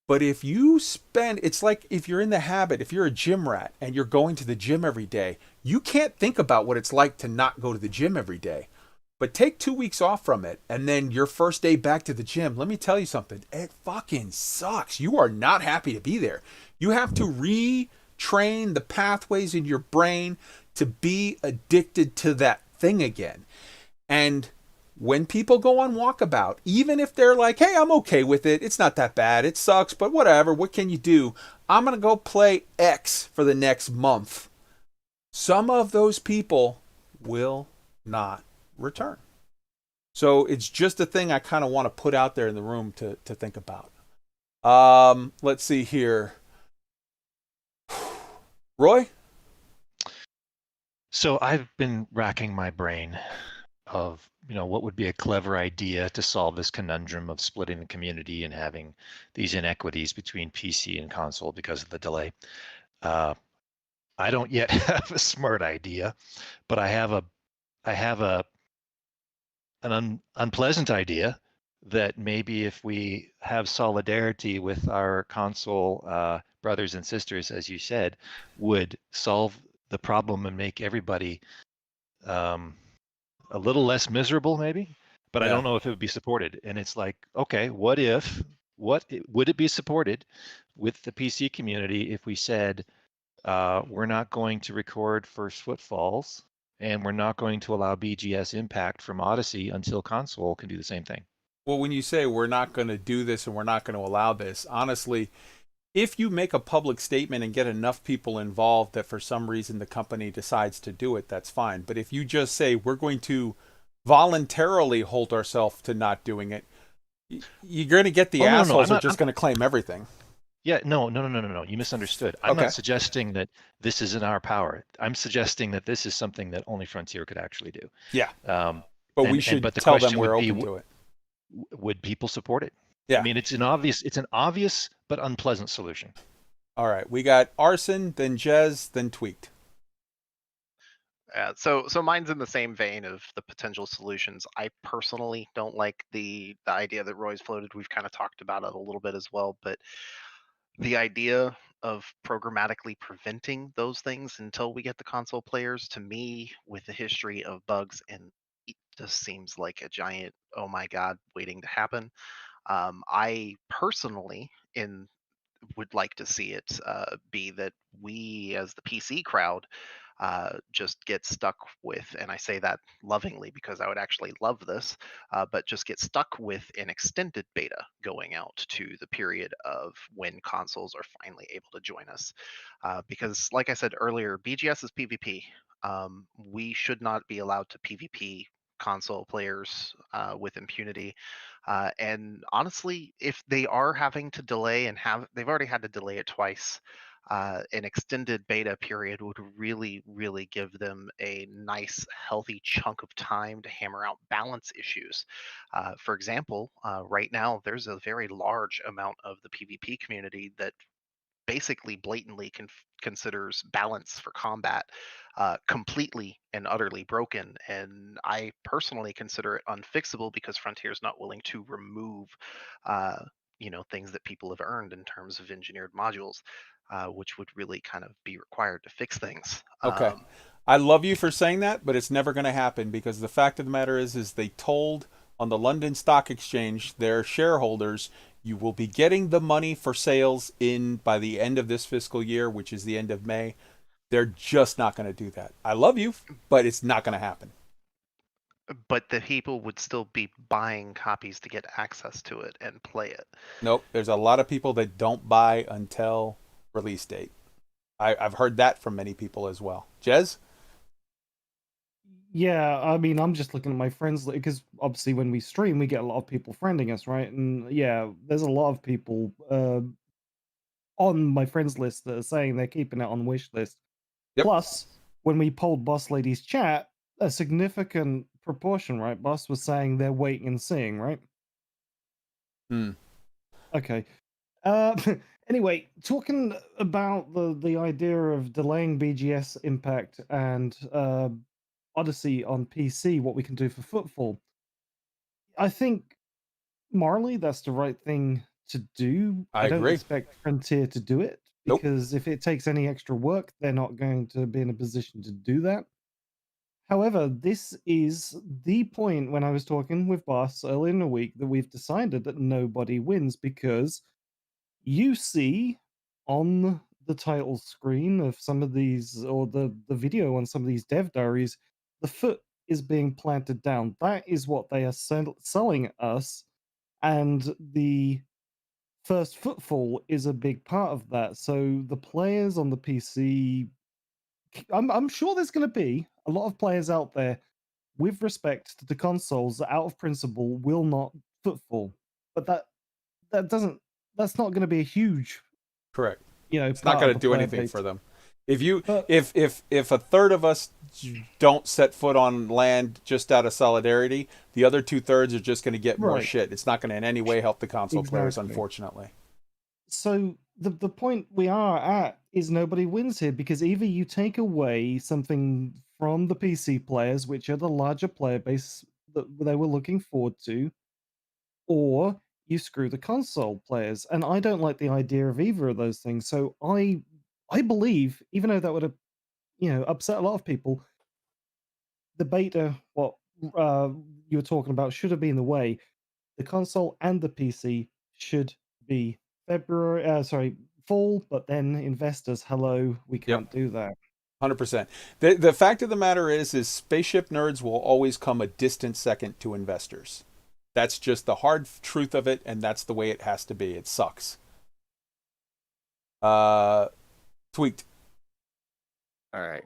But if you spend, it's like if you're in the habit, if you're a gym rat and you're going to the gym every day, you can't think about what it's like to not go to the gym every day. But take 2 weeks off from it, and then your first day back to the gym, let me tell you something. It fucking sucks. You are not happy to be there. You have to retrain the pathways in your brain to be addicted to that thing again. And when people go on walkabout, even if they're like, hey, I'm okay with it. It's not that bad. It sucks, but whatever. What can you do? I'm going to go play X for the next month. Some of those people will not return. So it's just a thing I kind of want to put out there in the room to think about. Let's see here. Roy? So I've been racking my brain of, you know, what would be a clever idea to solve this conundrum of splitting the community and having these inequities between PC and console because of the delay. I don't yet have a smart idea, but I have a unpleasant idea that maybe if we have solidarity with our console brothers and sisters, as you said, would solve the problem and make everybody a little less miserable, maybe. But I Yeah. don't know if it would be supported. And it's like, okay, would it be supported with the PC community if we said we're not going to record First Footfalls and we're not going to allow BGS Impact from Odyssey until console can do the same thing? Well, when you say we're not going to do this and we're not going to allow this, honestly, if you make a public statement and get enough people involved that for some reason the company decides to do it, that's fine. But if you just say we're going to voluntarily hold ourselves to not doing it, you're going to get the assholes who are just going to claim everything. Yeah, no. You misunderstood. I'm not suggesting that this is in our power. I'm suggesting that this is something that only Frontier could actually do. Yeah. But we should tell them we're open to it. Would people support it? Yeah. I mean, it's an obvious but unpleasant solution. All right. We got Arson, then GALACTIC, then Tweaked. So mine's in the same vein of the potential solutions. I personally don't like the idea that Roy's floated. We've kind of talked about it a little bit as well, but the idea of programmatically preventing those things until we get the console players, to me, with the history of bugs, and it just seems like a giant, oh my God, waiting to happen. I personally would like to see it be that we, as the PC crowd, just get stuck with, and I say that lovingly because I would actually love this, but just get stuck with an extended beta going out to the period of when consoles are finally able to join us. Because, like I said earlier, BGS is PvP. We should not be allowed to PvP console players with impunity. And honestly, if they are having to delay they've already had to delay it twice, an extended beta period would really, really give them a nice, healthy chunk of time to hammer out balance issues. For example, right now, there's a very large amount of the PvP community that basically blatantly considers balance for combat completely and utterly broken. And I personally consider it unfixable because Frontier is not willing to remove things that people have earned in terms of engineered modules, which would really kind of be required to fix things. Okay. I love you for saying that, but it's never going to happen because the fact of the matter is they told on the London Stock Exchange their shareholders, you will be getting the money for sales in by the end of this fiscal year, which is the end of May. They're just not going to do that. I love you, but it's not going to happen. But the people would still be buying copies to get access to it and play it. Nope. There's a lot of people that don't buy until release date. I've heard that from many people as well. GALACTIC? Yeah, I mean, I'm just looking at my friends because obviously when we stream, we get a lot of people friending us, right? And yeah, there's a lot of people on my friends list that are saying they're keeping it on wish list. Yep. Plus, when we polled Boss Lady's chat, a significant proportion, right? Boss was saying they're waiting and seeing, right? Okay. Anyway, talking about the idea of delaying BGS Impact and Odyssey on PC, what we can do for Footfall. I think morally that's the right thing to do. I don't agree. expect Frontier to do it Nope. because if it takes any extra work, they're not going to be in a position to do that. However, this is the point when I was talking with Boss earlier in the week that we've decided that nobody wins because you see on the title screen of some of these, or the video on some of these dev diaries, the foot is being planted down. That is what they are selling us, and the first Footfall is a big part of that. So the players on the PC, I'm sure there's going to be a lot of players out there with respect to the consoles that out of principle will not Footfall, but that's not going to be a huge, correct. It's not going to do anything for them. If a third of us don't set foot on land just out of solidarity, the other 2/3 are just going to get more shit. It's not going to in any way help the console players, unfortunately. So the point we are at is nobody wins here because either you take away something from the PC players, which are the larger player base that they were looking forward to, or you screw the console players. And I don't like the idea of either of those things. So I believe, even though that would have upset a lot of people, the beta, what you were talking about, should have been the way. The console and the PC should be fall, but then investors, hello, we Yep. can't do that. 100%. The fact of the matter is spaceship nerds will always come a distant second to investors. That's just the hard truth of it, and that's the way it has to be. It sucks. Tweaked. All right.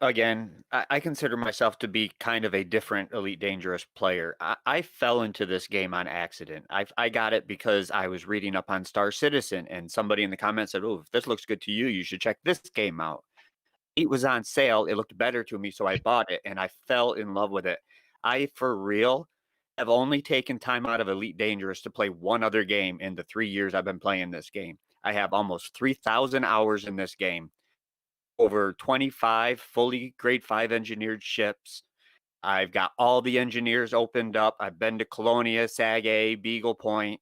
I consider myself to be kind of a different Elite Dangerous player. I fell into this game on accident. I got it because I was reading up on Star Citizen, and somebody in the comments said, "Oh, if this looks good to you, you should check this game out." It was on sale. It looked better to me, so I bought it, and I fell in love with it. I, for real, have only taken time out of Elite Dangerous to play one other game in the 3 years I've been playing this game. I have almost 3,000 hours in this game. Over 25 fully grade 5 engineered ships. I've got all the engineers opened up. I've been to Colonia, Sag, Beagle Point.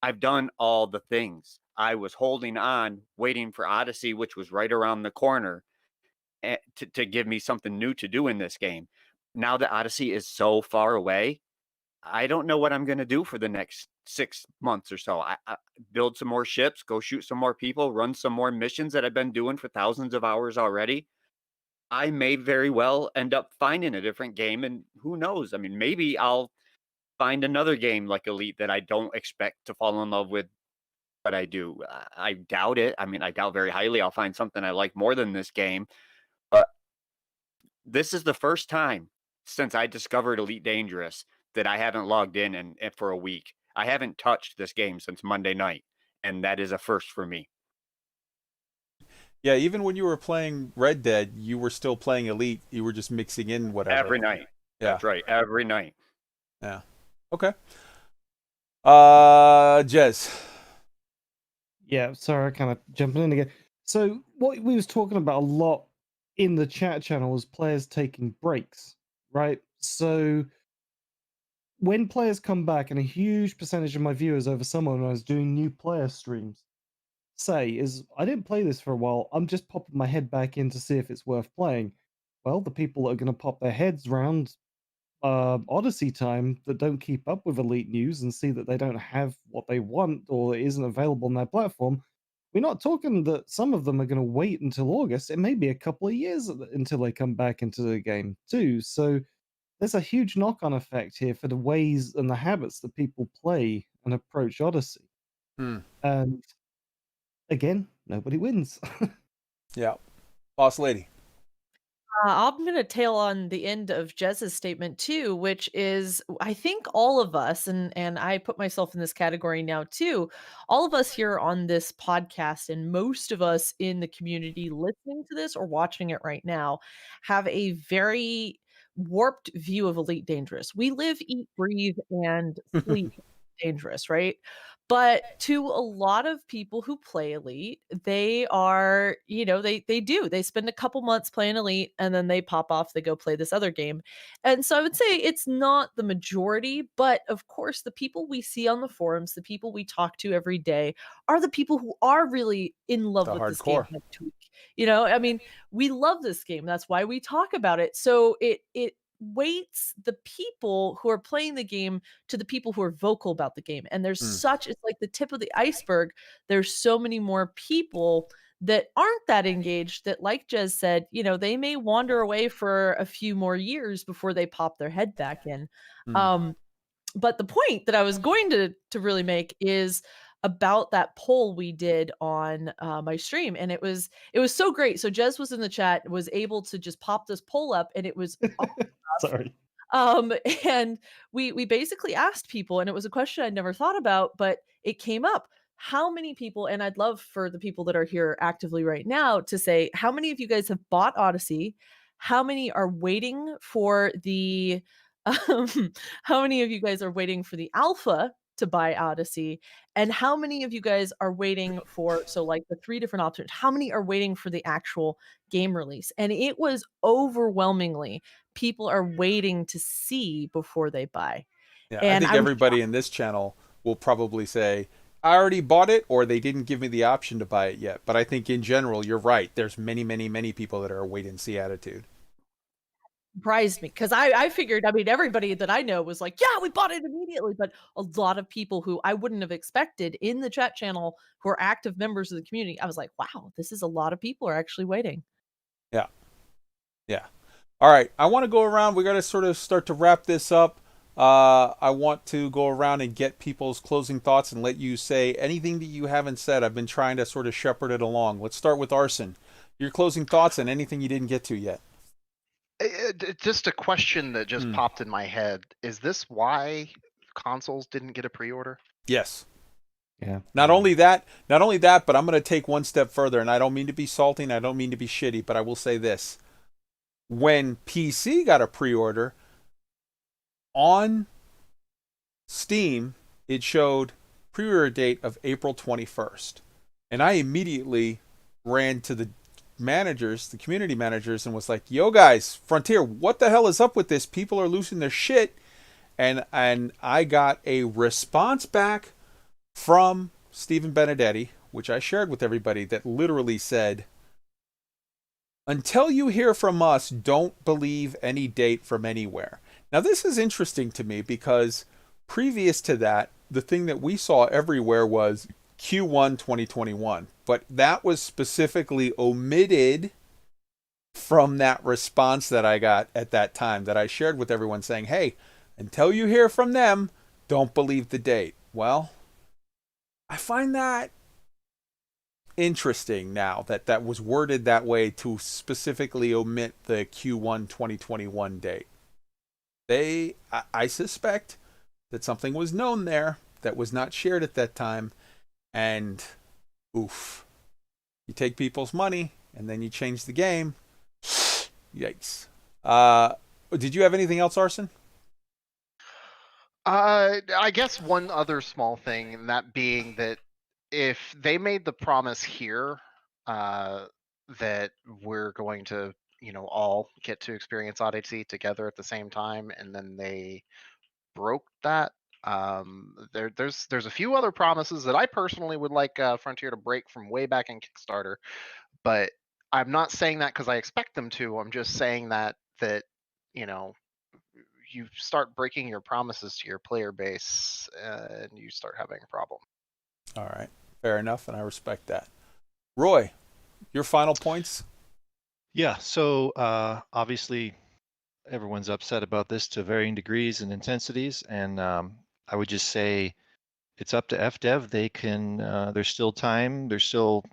I've done all the things. I was holding on, waiting for Odyssey, which was right around the corner, to give me something new to do in this game. Now that Odyssey is so far away, I don't know what I'm going to do for the next 6 months or so. I build some more ships, go shoot some more people, run some more missions that I've been doing for thousands of hours already. I may very well end up finding a different game, and who knows? I mean, maybe I'll find another game like Elite that I don't expect to fall in love with, but I do. I doubt it. I mean, I doubt very highly I'll find something I like more than this game. But this is the first time since I discovered Elite Dangerous that I haven't logged in and for a week. I haven't touched this game since Monday night, and that is a first for me. Yeah, even when you were playing Red Dead, you were still playing Elite. You were just mixing in whatever. Every night. Yeah. That's right. Every night. Yeah. Okay. Jez. Yeah, sorry, kind of jumping in again. So what we was talking about a lot in the chat channel was players taking breaks, right? So when players come back, and a huge percentage of my viewers over summer when I was doing new player streams is, I didn't play this for a while, I'm just popping my head back in to see if it's worth playing. Well, the people that are going to pop their heads around Odyssey time that don't keep up with Elite news and see that they don't have what they want or it isn't available on their platform, we're not talking that some of them are going to wait until August. It may be a couple of years until they come back into the game too. So there's a huge knock-on effect here for the ways and the habits that people play and approach Odyssey. And again, nobody wins. Yeah. Boss Lady. I'm going to tail on the end of Jez's statement too, which is I think all of us, and I put myself in this category now too, all of us here on this podcast and most of us in the community listening to this or watching it right now have a very warped view of Elite Dangerous. We live, eat, breathe, and sleep Dangerous, right? But to a lot of people who play Elite, they are, they spend a couple months playing Elite and then they pop off, they go play this other game. And so I would say it's not the majority, but of course, the people we see on the forums, the people we talk to every day are the people who are really in love with this game. I mean, we love this game. That's why we talk about it. So it weights the people who are playing the game to the people who are vocal about the game. And there's it's like the tip of the iceberg. There's so many more people that aren't that engaged that, like Jez said, they may wander away for a few more years before they pop their head back in. But the point that I was going to really make is about that poll we did on my stream, and it was so great. So Jez was in the chat, was able to just pop this poll up, and it was sorry. And we basically asked people, and it was a question I'd never thought about, but it came up. How many people, and I'd love for the people that are here actively right now to say, how many of you guys have bought Odyssey? How many are waiting for the how many of you guys are waiting for the alpha to buy Odyssey, and how many of you guys are waiting for, so like the 3 different options, how many are waiting for the actual game release? And it was overwhelmingly people are waiting to see before they buy. Yeah, I And think I was everybody in this channel will probably say, I already bought it, or they didn't give me the option to buy it yet. But I think in general, you're right. There's many, many, many people that are a wait and see attitude. surprised me because I figured, I mean, everybody that I know was like, yeah, we bought it immediately. But a lot of people who I wouldn't have expected in the chat channel who are active members of the community, I was like, wow, this is a lot of people are actually waiting. Yeah. Yeah. All right. I want to go around. We got to sort of start to wrap this up. I want to go around and get people's closing thoughts and let you say anything that you haven't said. I've been trying to sort of shepherd it along. Let's start with Arson. Your closing thoughts and anything you didn't get to yet. Just a question that just popped in my head. Is this why consoles didn't get a pre-order? Yes. Yeah. Not only that, but I'm going to take one step further, and I don't mean to be salty, and I don't mean to be shitty, but I will say this. When PC got a pre-order, on Steam, it showed pre-order date of April 21st. And I immediately ran to the managers, the community managers, and was like, yo guys, Frontier, what the hell is up with this? People are losing their shit. And I got a response back from Stephen Benedetti, which I shared with everybody, that literally said, until you hear from us, don't believe any date from anywhere. Now this is interesting to me because previous to that, the thing that we saw everywhere was Q1 2021, but that was specifically omitted from that response that I got at that time that I shared with everyone saying, hey, until you hear from them, don't believe the date. Well, I find that interesting now that that was worded that way to specifically omit the Q1 2021 date. I suspect that something was known there that was not shared at that time. And oof, you take people's money and then you change the game. Yikes. Did you have anything else, Arson? I guess one other small thing, and that being that if they made the promise here that we're going to, all get to experience Odyssey together at the same time, and then they broke that. There's a few other promises that I personally would like Frontier to break from way back in Kickstarter, but I'm not saying that because I expect them to. I'm just saying that you start breaking your promises to your player base and you start having a problem. All right, fair enough, and I respect that. Roy, your final points? Yeah, so obviously everyone's upset about this to varying degrees and intensities, and I would just say it's up to FDev. They can, there's still time, there's still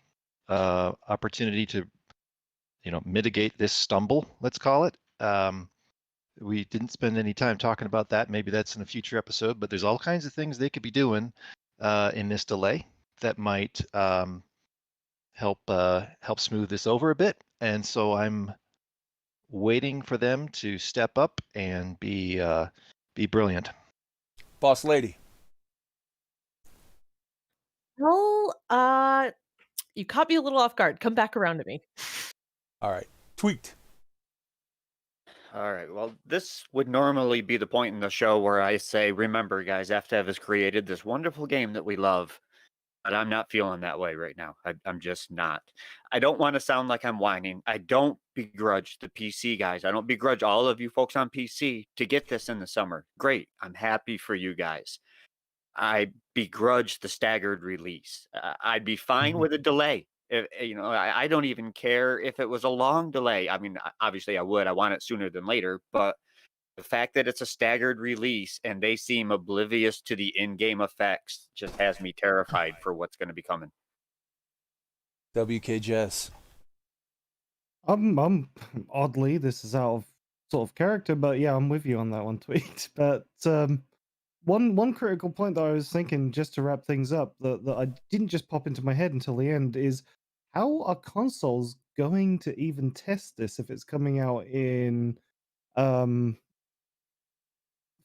opportunity to, mitigate this stumble, let's call it. We didn't spend any time talking about that. Maybe that's in a future episode, but there's all kinds of things they could be doing in this delay that might help smooth this over a bit. And so I'm waiting for them to step up and be brilliant. Boss Lady. Well, you caught me a little off guard. Come back around to me. All right. Tweaked. All right. Well, this would normally be the point in the show where I say, remember, guys, FDev has created this wonderful game that we love, but I'm not feeling that way right now. I'm just not. I don't want to sound like I'm whining. I don't begrudge the PC guys. I don't begrudge all of you folks on PC to get this in the summer. Great. I'm happy for you guys. I begrudge the staggered release. I'd be fine with a delay. I don't even care if it was a long delay. I mean, obviously I would. I want it sooner than later. But the fact that it's a staggered release and they seem oblivious to the in-game effects just has me terrified for what's going to be coming. WKJEZZ. I'm oddly, this is out of sort of character, but yeah, I'm with you on that one, Tweet. But one critical point that I was thinking, just to wrap things up, that I didn't just pop into my head until the end, is how are consoles going to even test this if it's coming out in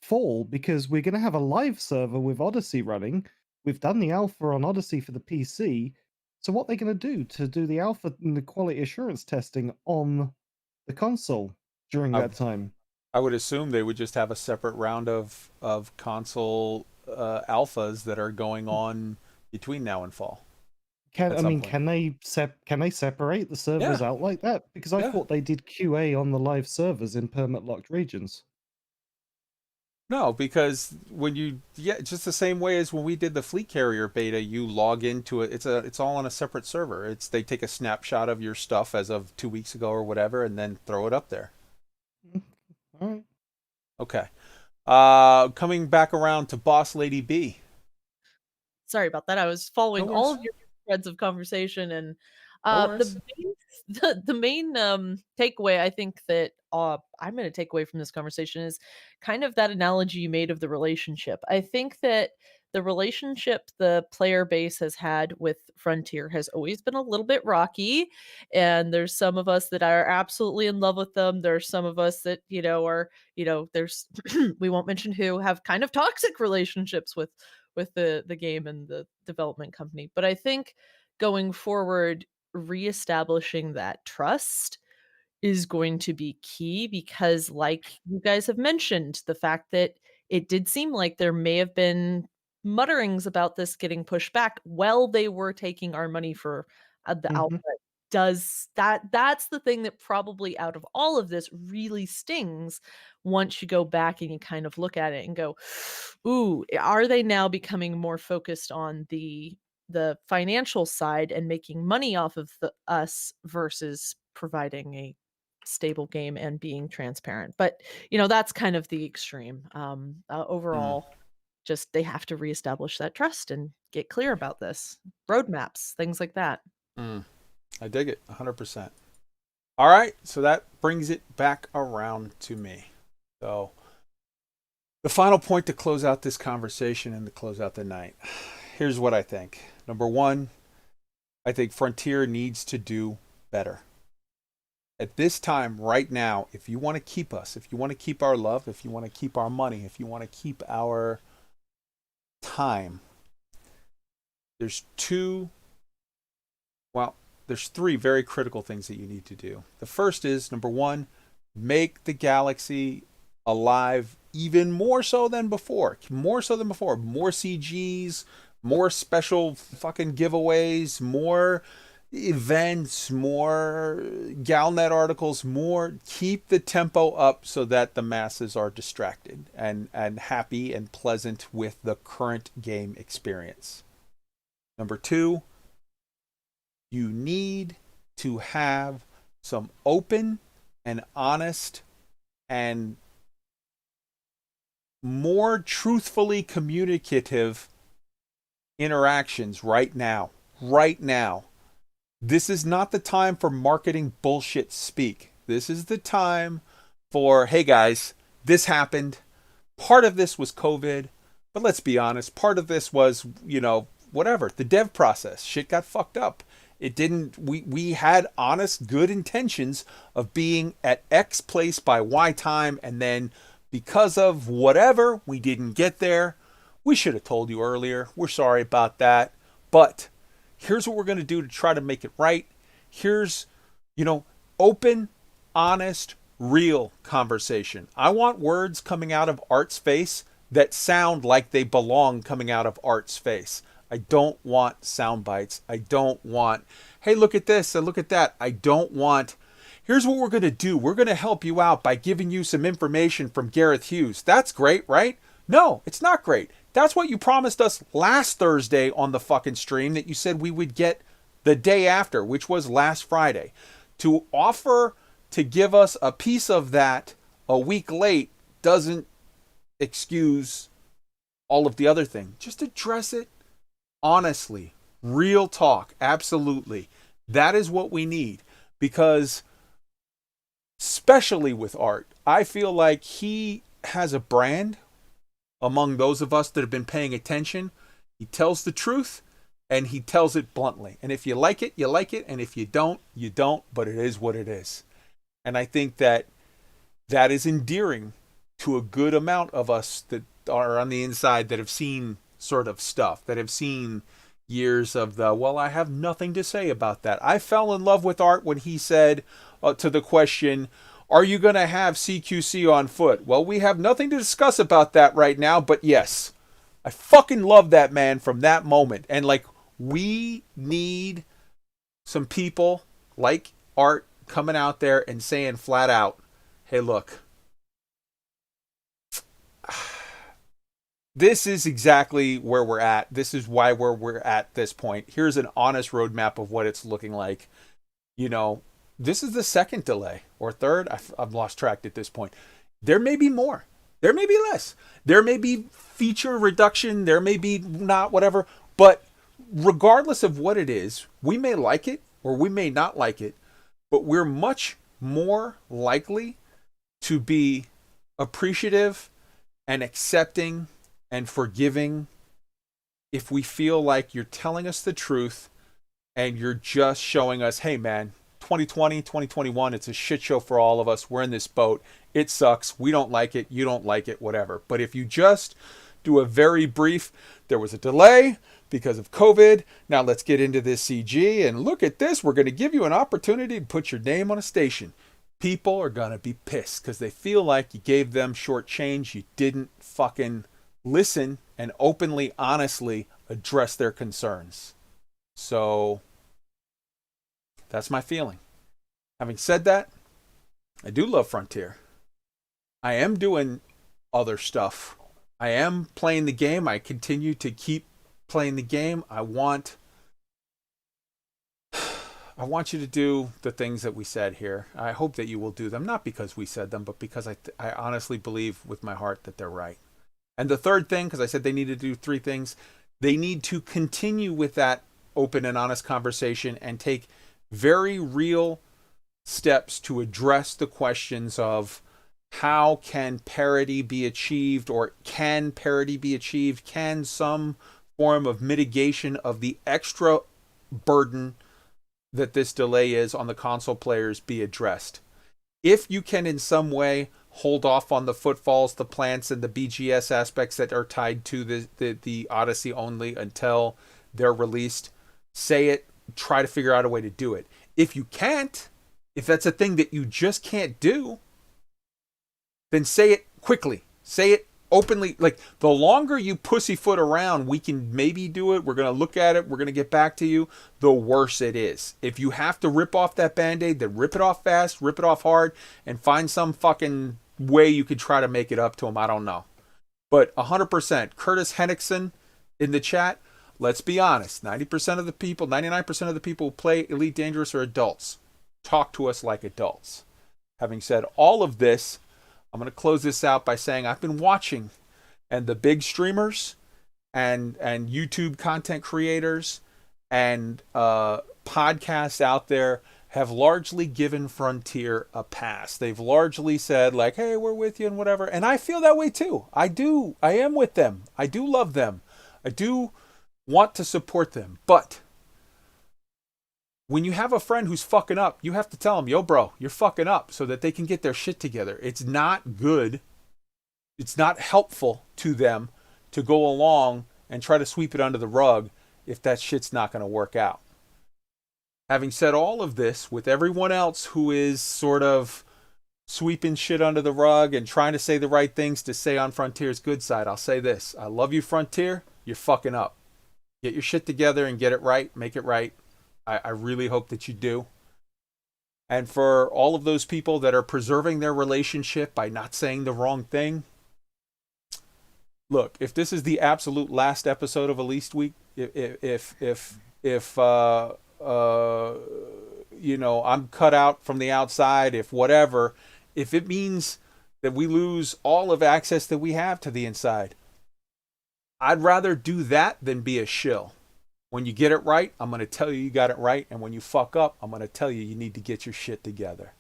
fall because we're going to have a live server with Odyssey running. We've done the alpha on Odyssey for the PC. So what are they going to do the alpha and the quality assurance testing on the console during that time? I would assume they would just have a separate round of console alphas that are going on between now and fall. Can they separate the servers out like that? Because I thought they did QA on the live servers in permit locked regions. No, because when you just the same way as when we did the Fleet Carrier beta, you log into it. It's all on a separate server. They take a snapshot of your stuff as of 2 weeks ago or whatever, and then throw it up there. All right. Okay. Coming back around to Boss Lady B. Sorry about that. I was following No all worries. of your threads of conversation, and No worries. the main takeaway I think that I'm going to take away from this conversation is kind of that analogy you made of the relationship. I think that the relationship the player base has had with Frontier has always been a little bit rocky, and there's some of us that are absolutely in love with them. There's some of us that are there's we won't mention who have kind of toxic relationships with the game and the development company. But I think going forward, reestablishing that trust is going to be key because, like you guys have mentioned, the fact that it did seem like there may have been mutterings about this getting pushed back while they were taking our money for the output. That's the thing that probably out of all of this really stings once you go back and you kind of look at it and go, ooh, are they now becoming more focused on the financial side and making money off of us versus providing a stable game and being transparent? But that's kind of the extreme. Overall, just they have to reestablish that trust and get clear about this roadmaps, things like that. I dig it 100%. All right, so that brings it back around to me. So the final point to close out this conversation and to close out the night. Here's what I think. Number one, I think Frontier needs to do better. At this time, right now, if you want to keep us, if you want to keep our love, if you want to keep our money, if you want to keep our time, there's three very critical things that you need to do. The first is, number one, make the galaxy alive even more so than before. More CGs, more special fucking giveaways, more events, more Galnet articles, more. Keep the tempo up so that the masses are distracted and happy and pleasant with the current game experience. Number two, you need to have some open and honest and more truthfully communicative interactions right now. Right now. This is not the time for marketing bullshit speak. This is the time for, hey guys, this happened. Part of this was COVID, but let's be honest, part of this was, whatever, the dev process. Shit got fucked up. It didn't, we had honest, good intentions of being at X place by Y time, and then because of whatever, we didn't get there. We should have told you earlier. We're sorry about that. But here's what we're going to do to try to make it right. Here's, open, honest, real conversation. I want words coming out of Art's face that sound like they belong coming out of Art's face. I don't want sound bites. I don't want, hey, look at this and look at that. I don't want, here's what we're going to do. We're going to help you out by giving you some information from Gareth Hughes. That's great, right? No, it's not great. That's what you promised us last Thursday on the fucking stream that you said we would get the day after, which was last Friday. To offer to give us a piece of that a week late doesn't excuse all of the other thing. Just address it honestly. Real talk. Absolutely. That is what we need. Because, especially with Art, I feel like he has a brand among those of us that have been paying attention. He tells the truth, and he tells it bluntly. And if you like it, you like it. And if you don't, you don't. But it is what it is. And I think that is endearing to a good amount of us that are on the inside that have seen sort of stuff, that have seen years of the, well, I have nothing to say about that. I fell in love with Art when he said to the question, are you going to have CQC on foot? Well, we have nothing to discuss about that right now, but yes, I fucking love that man from that moment. And like, we need some people like Art coming out there and saying flat out, hey, look, this is exactly where we're at. This is why we're at this point. Here's an honest roadmap of what it's looking like. You know, this is the second delay or third. I've lost track at this point. There may be more. There may be less. There may be feature reduction. There may be not, whatever. But regardless of what it is, we may like it or we may not like it. But we're much more likely to be appreciative and accepting and forgiving if we feel like you're telling us the truth and you're just showing us, hey man, 2020, 2021, it's a shit show for all of us. We're in this boat. It sucks. We don't like it. You don't like it, whatever. But if you just do a very brief, there was a delay because of COVID. Now let's get into this CG and look at this. We're going to give you an opportunity to put your name on a station. People are going to be pissed because they feel like you gave them short change. You didn't fucking listen and openly, honestly address their concerns. So that's my feeling. Having said that, I do love Frontier. I am doing other stuff. I am playing the game. I continue to keep playing the game. I want you to do the things that we said here. I hope that you will do them, not because we said them, but because I honestly believe with my heart that they're right. And the third thing, because I said they need to do three things, they need to continue with that open and honest conversation and take very real steps to address the questions of how can parity be achieved, or can parity be achieved? Can some form of mitigation of the extra burden that this delay is on the console players be addressed? If you can in some way hold off on the footfalls, the plants, and the BGS aspects that are tied to the Odyssey only until they're released, say it, try to figure out a way to do it. If you can't, if that's a thing that you just can't do, then say it quickly. Say it openly. Like, the longer you pussyfoot around, we can maybe do it, we're going to look at it, we're going to get back to you, the worse it is. If you have to rip off that Band-Aid, then rip it off fast, rip it off hard, and find some fucking way you could try to make it up to them. I don't know. But 100%, Curtis Hennickson in the chat, let's be honest, 90% of the people, 99% of the people who play Elite Dangerous are adults. Talk to us like adults. Having said all of this, I'm going to close this out by saying I've been watching, and the big streamers and YouTube content creators and podcasts out there have largely given Frontier a pass. They've largely said, like, hey, we're with you and whatever. And I feel that way too. I do. I am with them. I do love them. I do want to support them. But when you have a friend who's fucking up, you have to tell them, yo, bro, you're fucking up, so that they can get their shit together. It's not good. It's not helpful to them to go along and try to sweep it under the rug if that shit's not going to work out. Having said all of this, with everyone else who is sort of sweeping shit under the rug and trying to say the right things to say on Frontier's good side, I'll say this. I love you, Frontier. You're fucking up. Get your shit together and get it right. Make it right. I really hope that you do. And for all of those people that are preserving their relationship by not saying the wrong thing, look, if this is the absolute last episode of Elite Week, if you know, I'm cut out from the outside, if whatever, if it means that we lose all of access that we have to the inside, I'd rather do that than be a shill. When you get it right, I'm going to tell you got it right. And when you fuck up, I'm going to tell you need to get your shit together.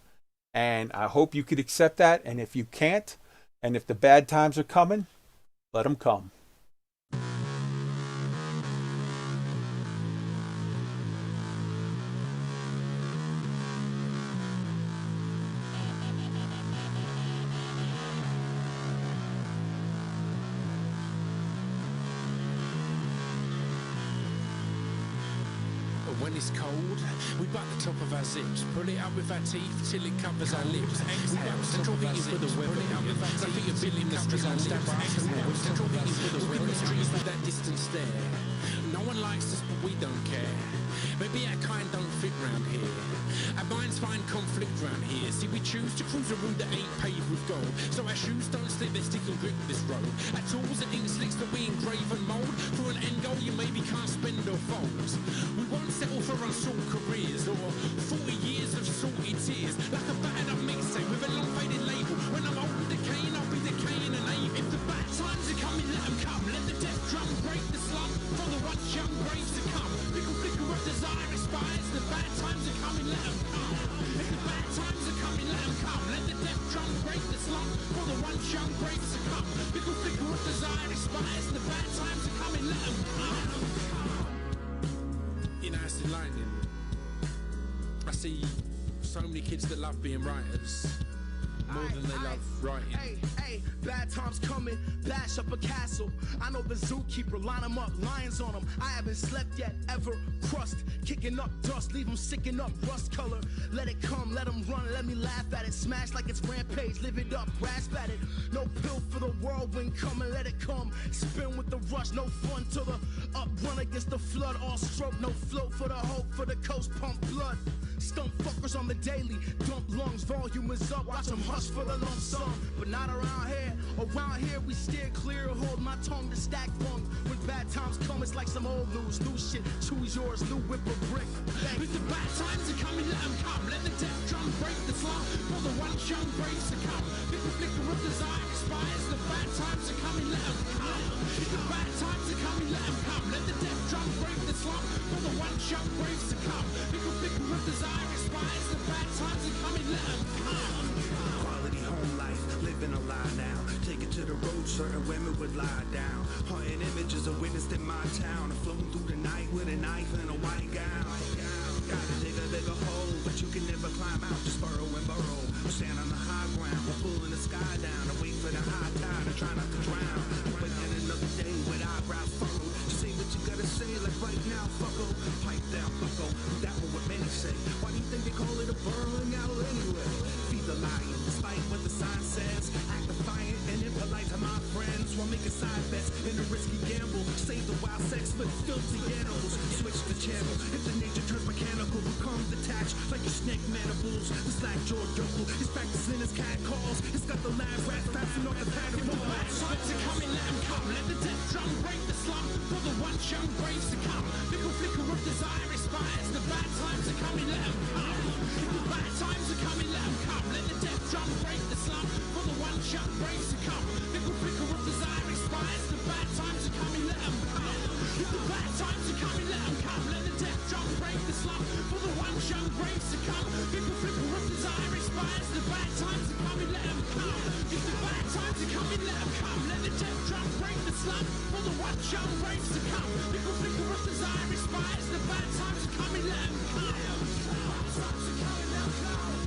And I hope you could accept that. And if you can't, and if the bad times are coming, let them come. when it's cold. We bite the top of our zips, pull it up with our teeth till it covers our lips. We bite the central heating for the weather. Pull it up with our teeth till it covers our lips. Central heating for the weather. Streets with that distant stare. No one likes us, but we don't care. Maybe our kind don't fit round here. Our minds find conflict round here. See, we choose to cruise a route that ain't paved with gold. So our shoes don't slip, they stick and grip this road. Our tools and ink slicks that we engrave and mould. For an end goal you maybe can't spend or fold. We won't settle for unsought careers or 40 years of salty tears. Like a battered up mixtape with a long faded label. When I'm old and decaying, I'll be decaying and aim. If the bad times are coming, let them come. Let the death drum break the slum for the once young braves to come. Pickle flicker of desire expires. The bad times are coming, let them come. If the bad times are coming, let them come. Let the death drum break the slum for the once young braves to come. Pickle flicker of desire expires. The bad times are coming, let them come. You know, it's enlightening. I see so many kids that love being writers more than they love writing. Hey, bad times coming, bash up a castle. I know the zookeeper, line them up, lions on them. I haven't slept yet, ever crust, kicking up dust, leave them sicking up, rust color. Let it come, let them run, let me laugh at it. Smash like it's rampage, live it up, grasp at it. No pill for the whirlwind, come and let it come. Spin with the rush, no fun till the up run against the flood. All stroke, no float for the hope, for the coast, pump blood. Stump fuckers on the daily, dump lungs, volume is up, watch them hush for the lump sum. But not around here, we steer clear, hold my tongue to stack funk. When bad times come, it's like some old news, new shit, choose yours, new whip or brick. If the bad times are coming, let them come. Let the death drum break the slum for the once young braves to come. If the flicker of desire expires, the bad times are coming, let them come. If the bad times are coming, let them come. Let the death drum break the slum for the once young braves to come. If the flicker of desire expires, the bad times are coming, let them come. Quality home life, living a lie now. Take it to the road, certain women would lie down. Haunting images are witnessed in my town. I'm floating through the night with a knife and a white gown. Gotta dig a bigger hole, but you can never climb out. Just burrow and burrow, or stand on the high ground. We're pulling the sky down and wait for the high tide and try not to drown. But then another day with eyebrows furrowed. Just say what you gotta say, like right now, fucko. Pipe down, bucko. That what many say. Why do you think they call it a burning out anyway? Feed the lion, despite what the sign says. Act defiant and impolite to my friends while making side bets in a risky gamble. Save the wild sex for the filthy animals. Switch the channel. If the nature turns mechanical, becomes detached like your snake mandibles. The slack jaw yokel is practicing his cat calls. It's got the lab rat fastened off the pad of balls. Bad times are coming, let them come. Let the death drum break the slum for the once young braves to come. Fickle flicker of desire expires. The bad times are coming, let them come. If the bad times are coming, let them come. Let the death drum break the slum for the once young braves to come. Fickle flicker of desire expires. The bad times are coming, let them come. If the bad times are coming, let them come. Let the death drum break the slum for the once young braves to come. Fickle flicker of desire expires. The bad times are coming, let them come. If the bad times are coming, let them come. Let the death drum break the slum for the once young braves to come. Fickle flicker of desire expires. The bad times are coming, let them come. Bad times are coming, let them come.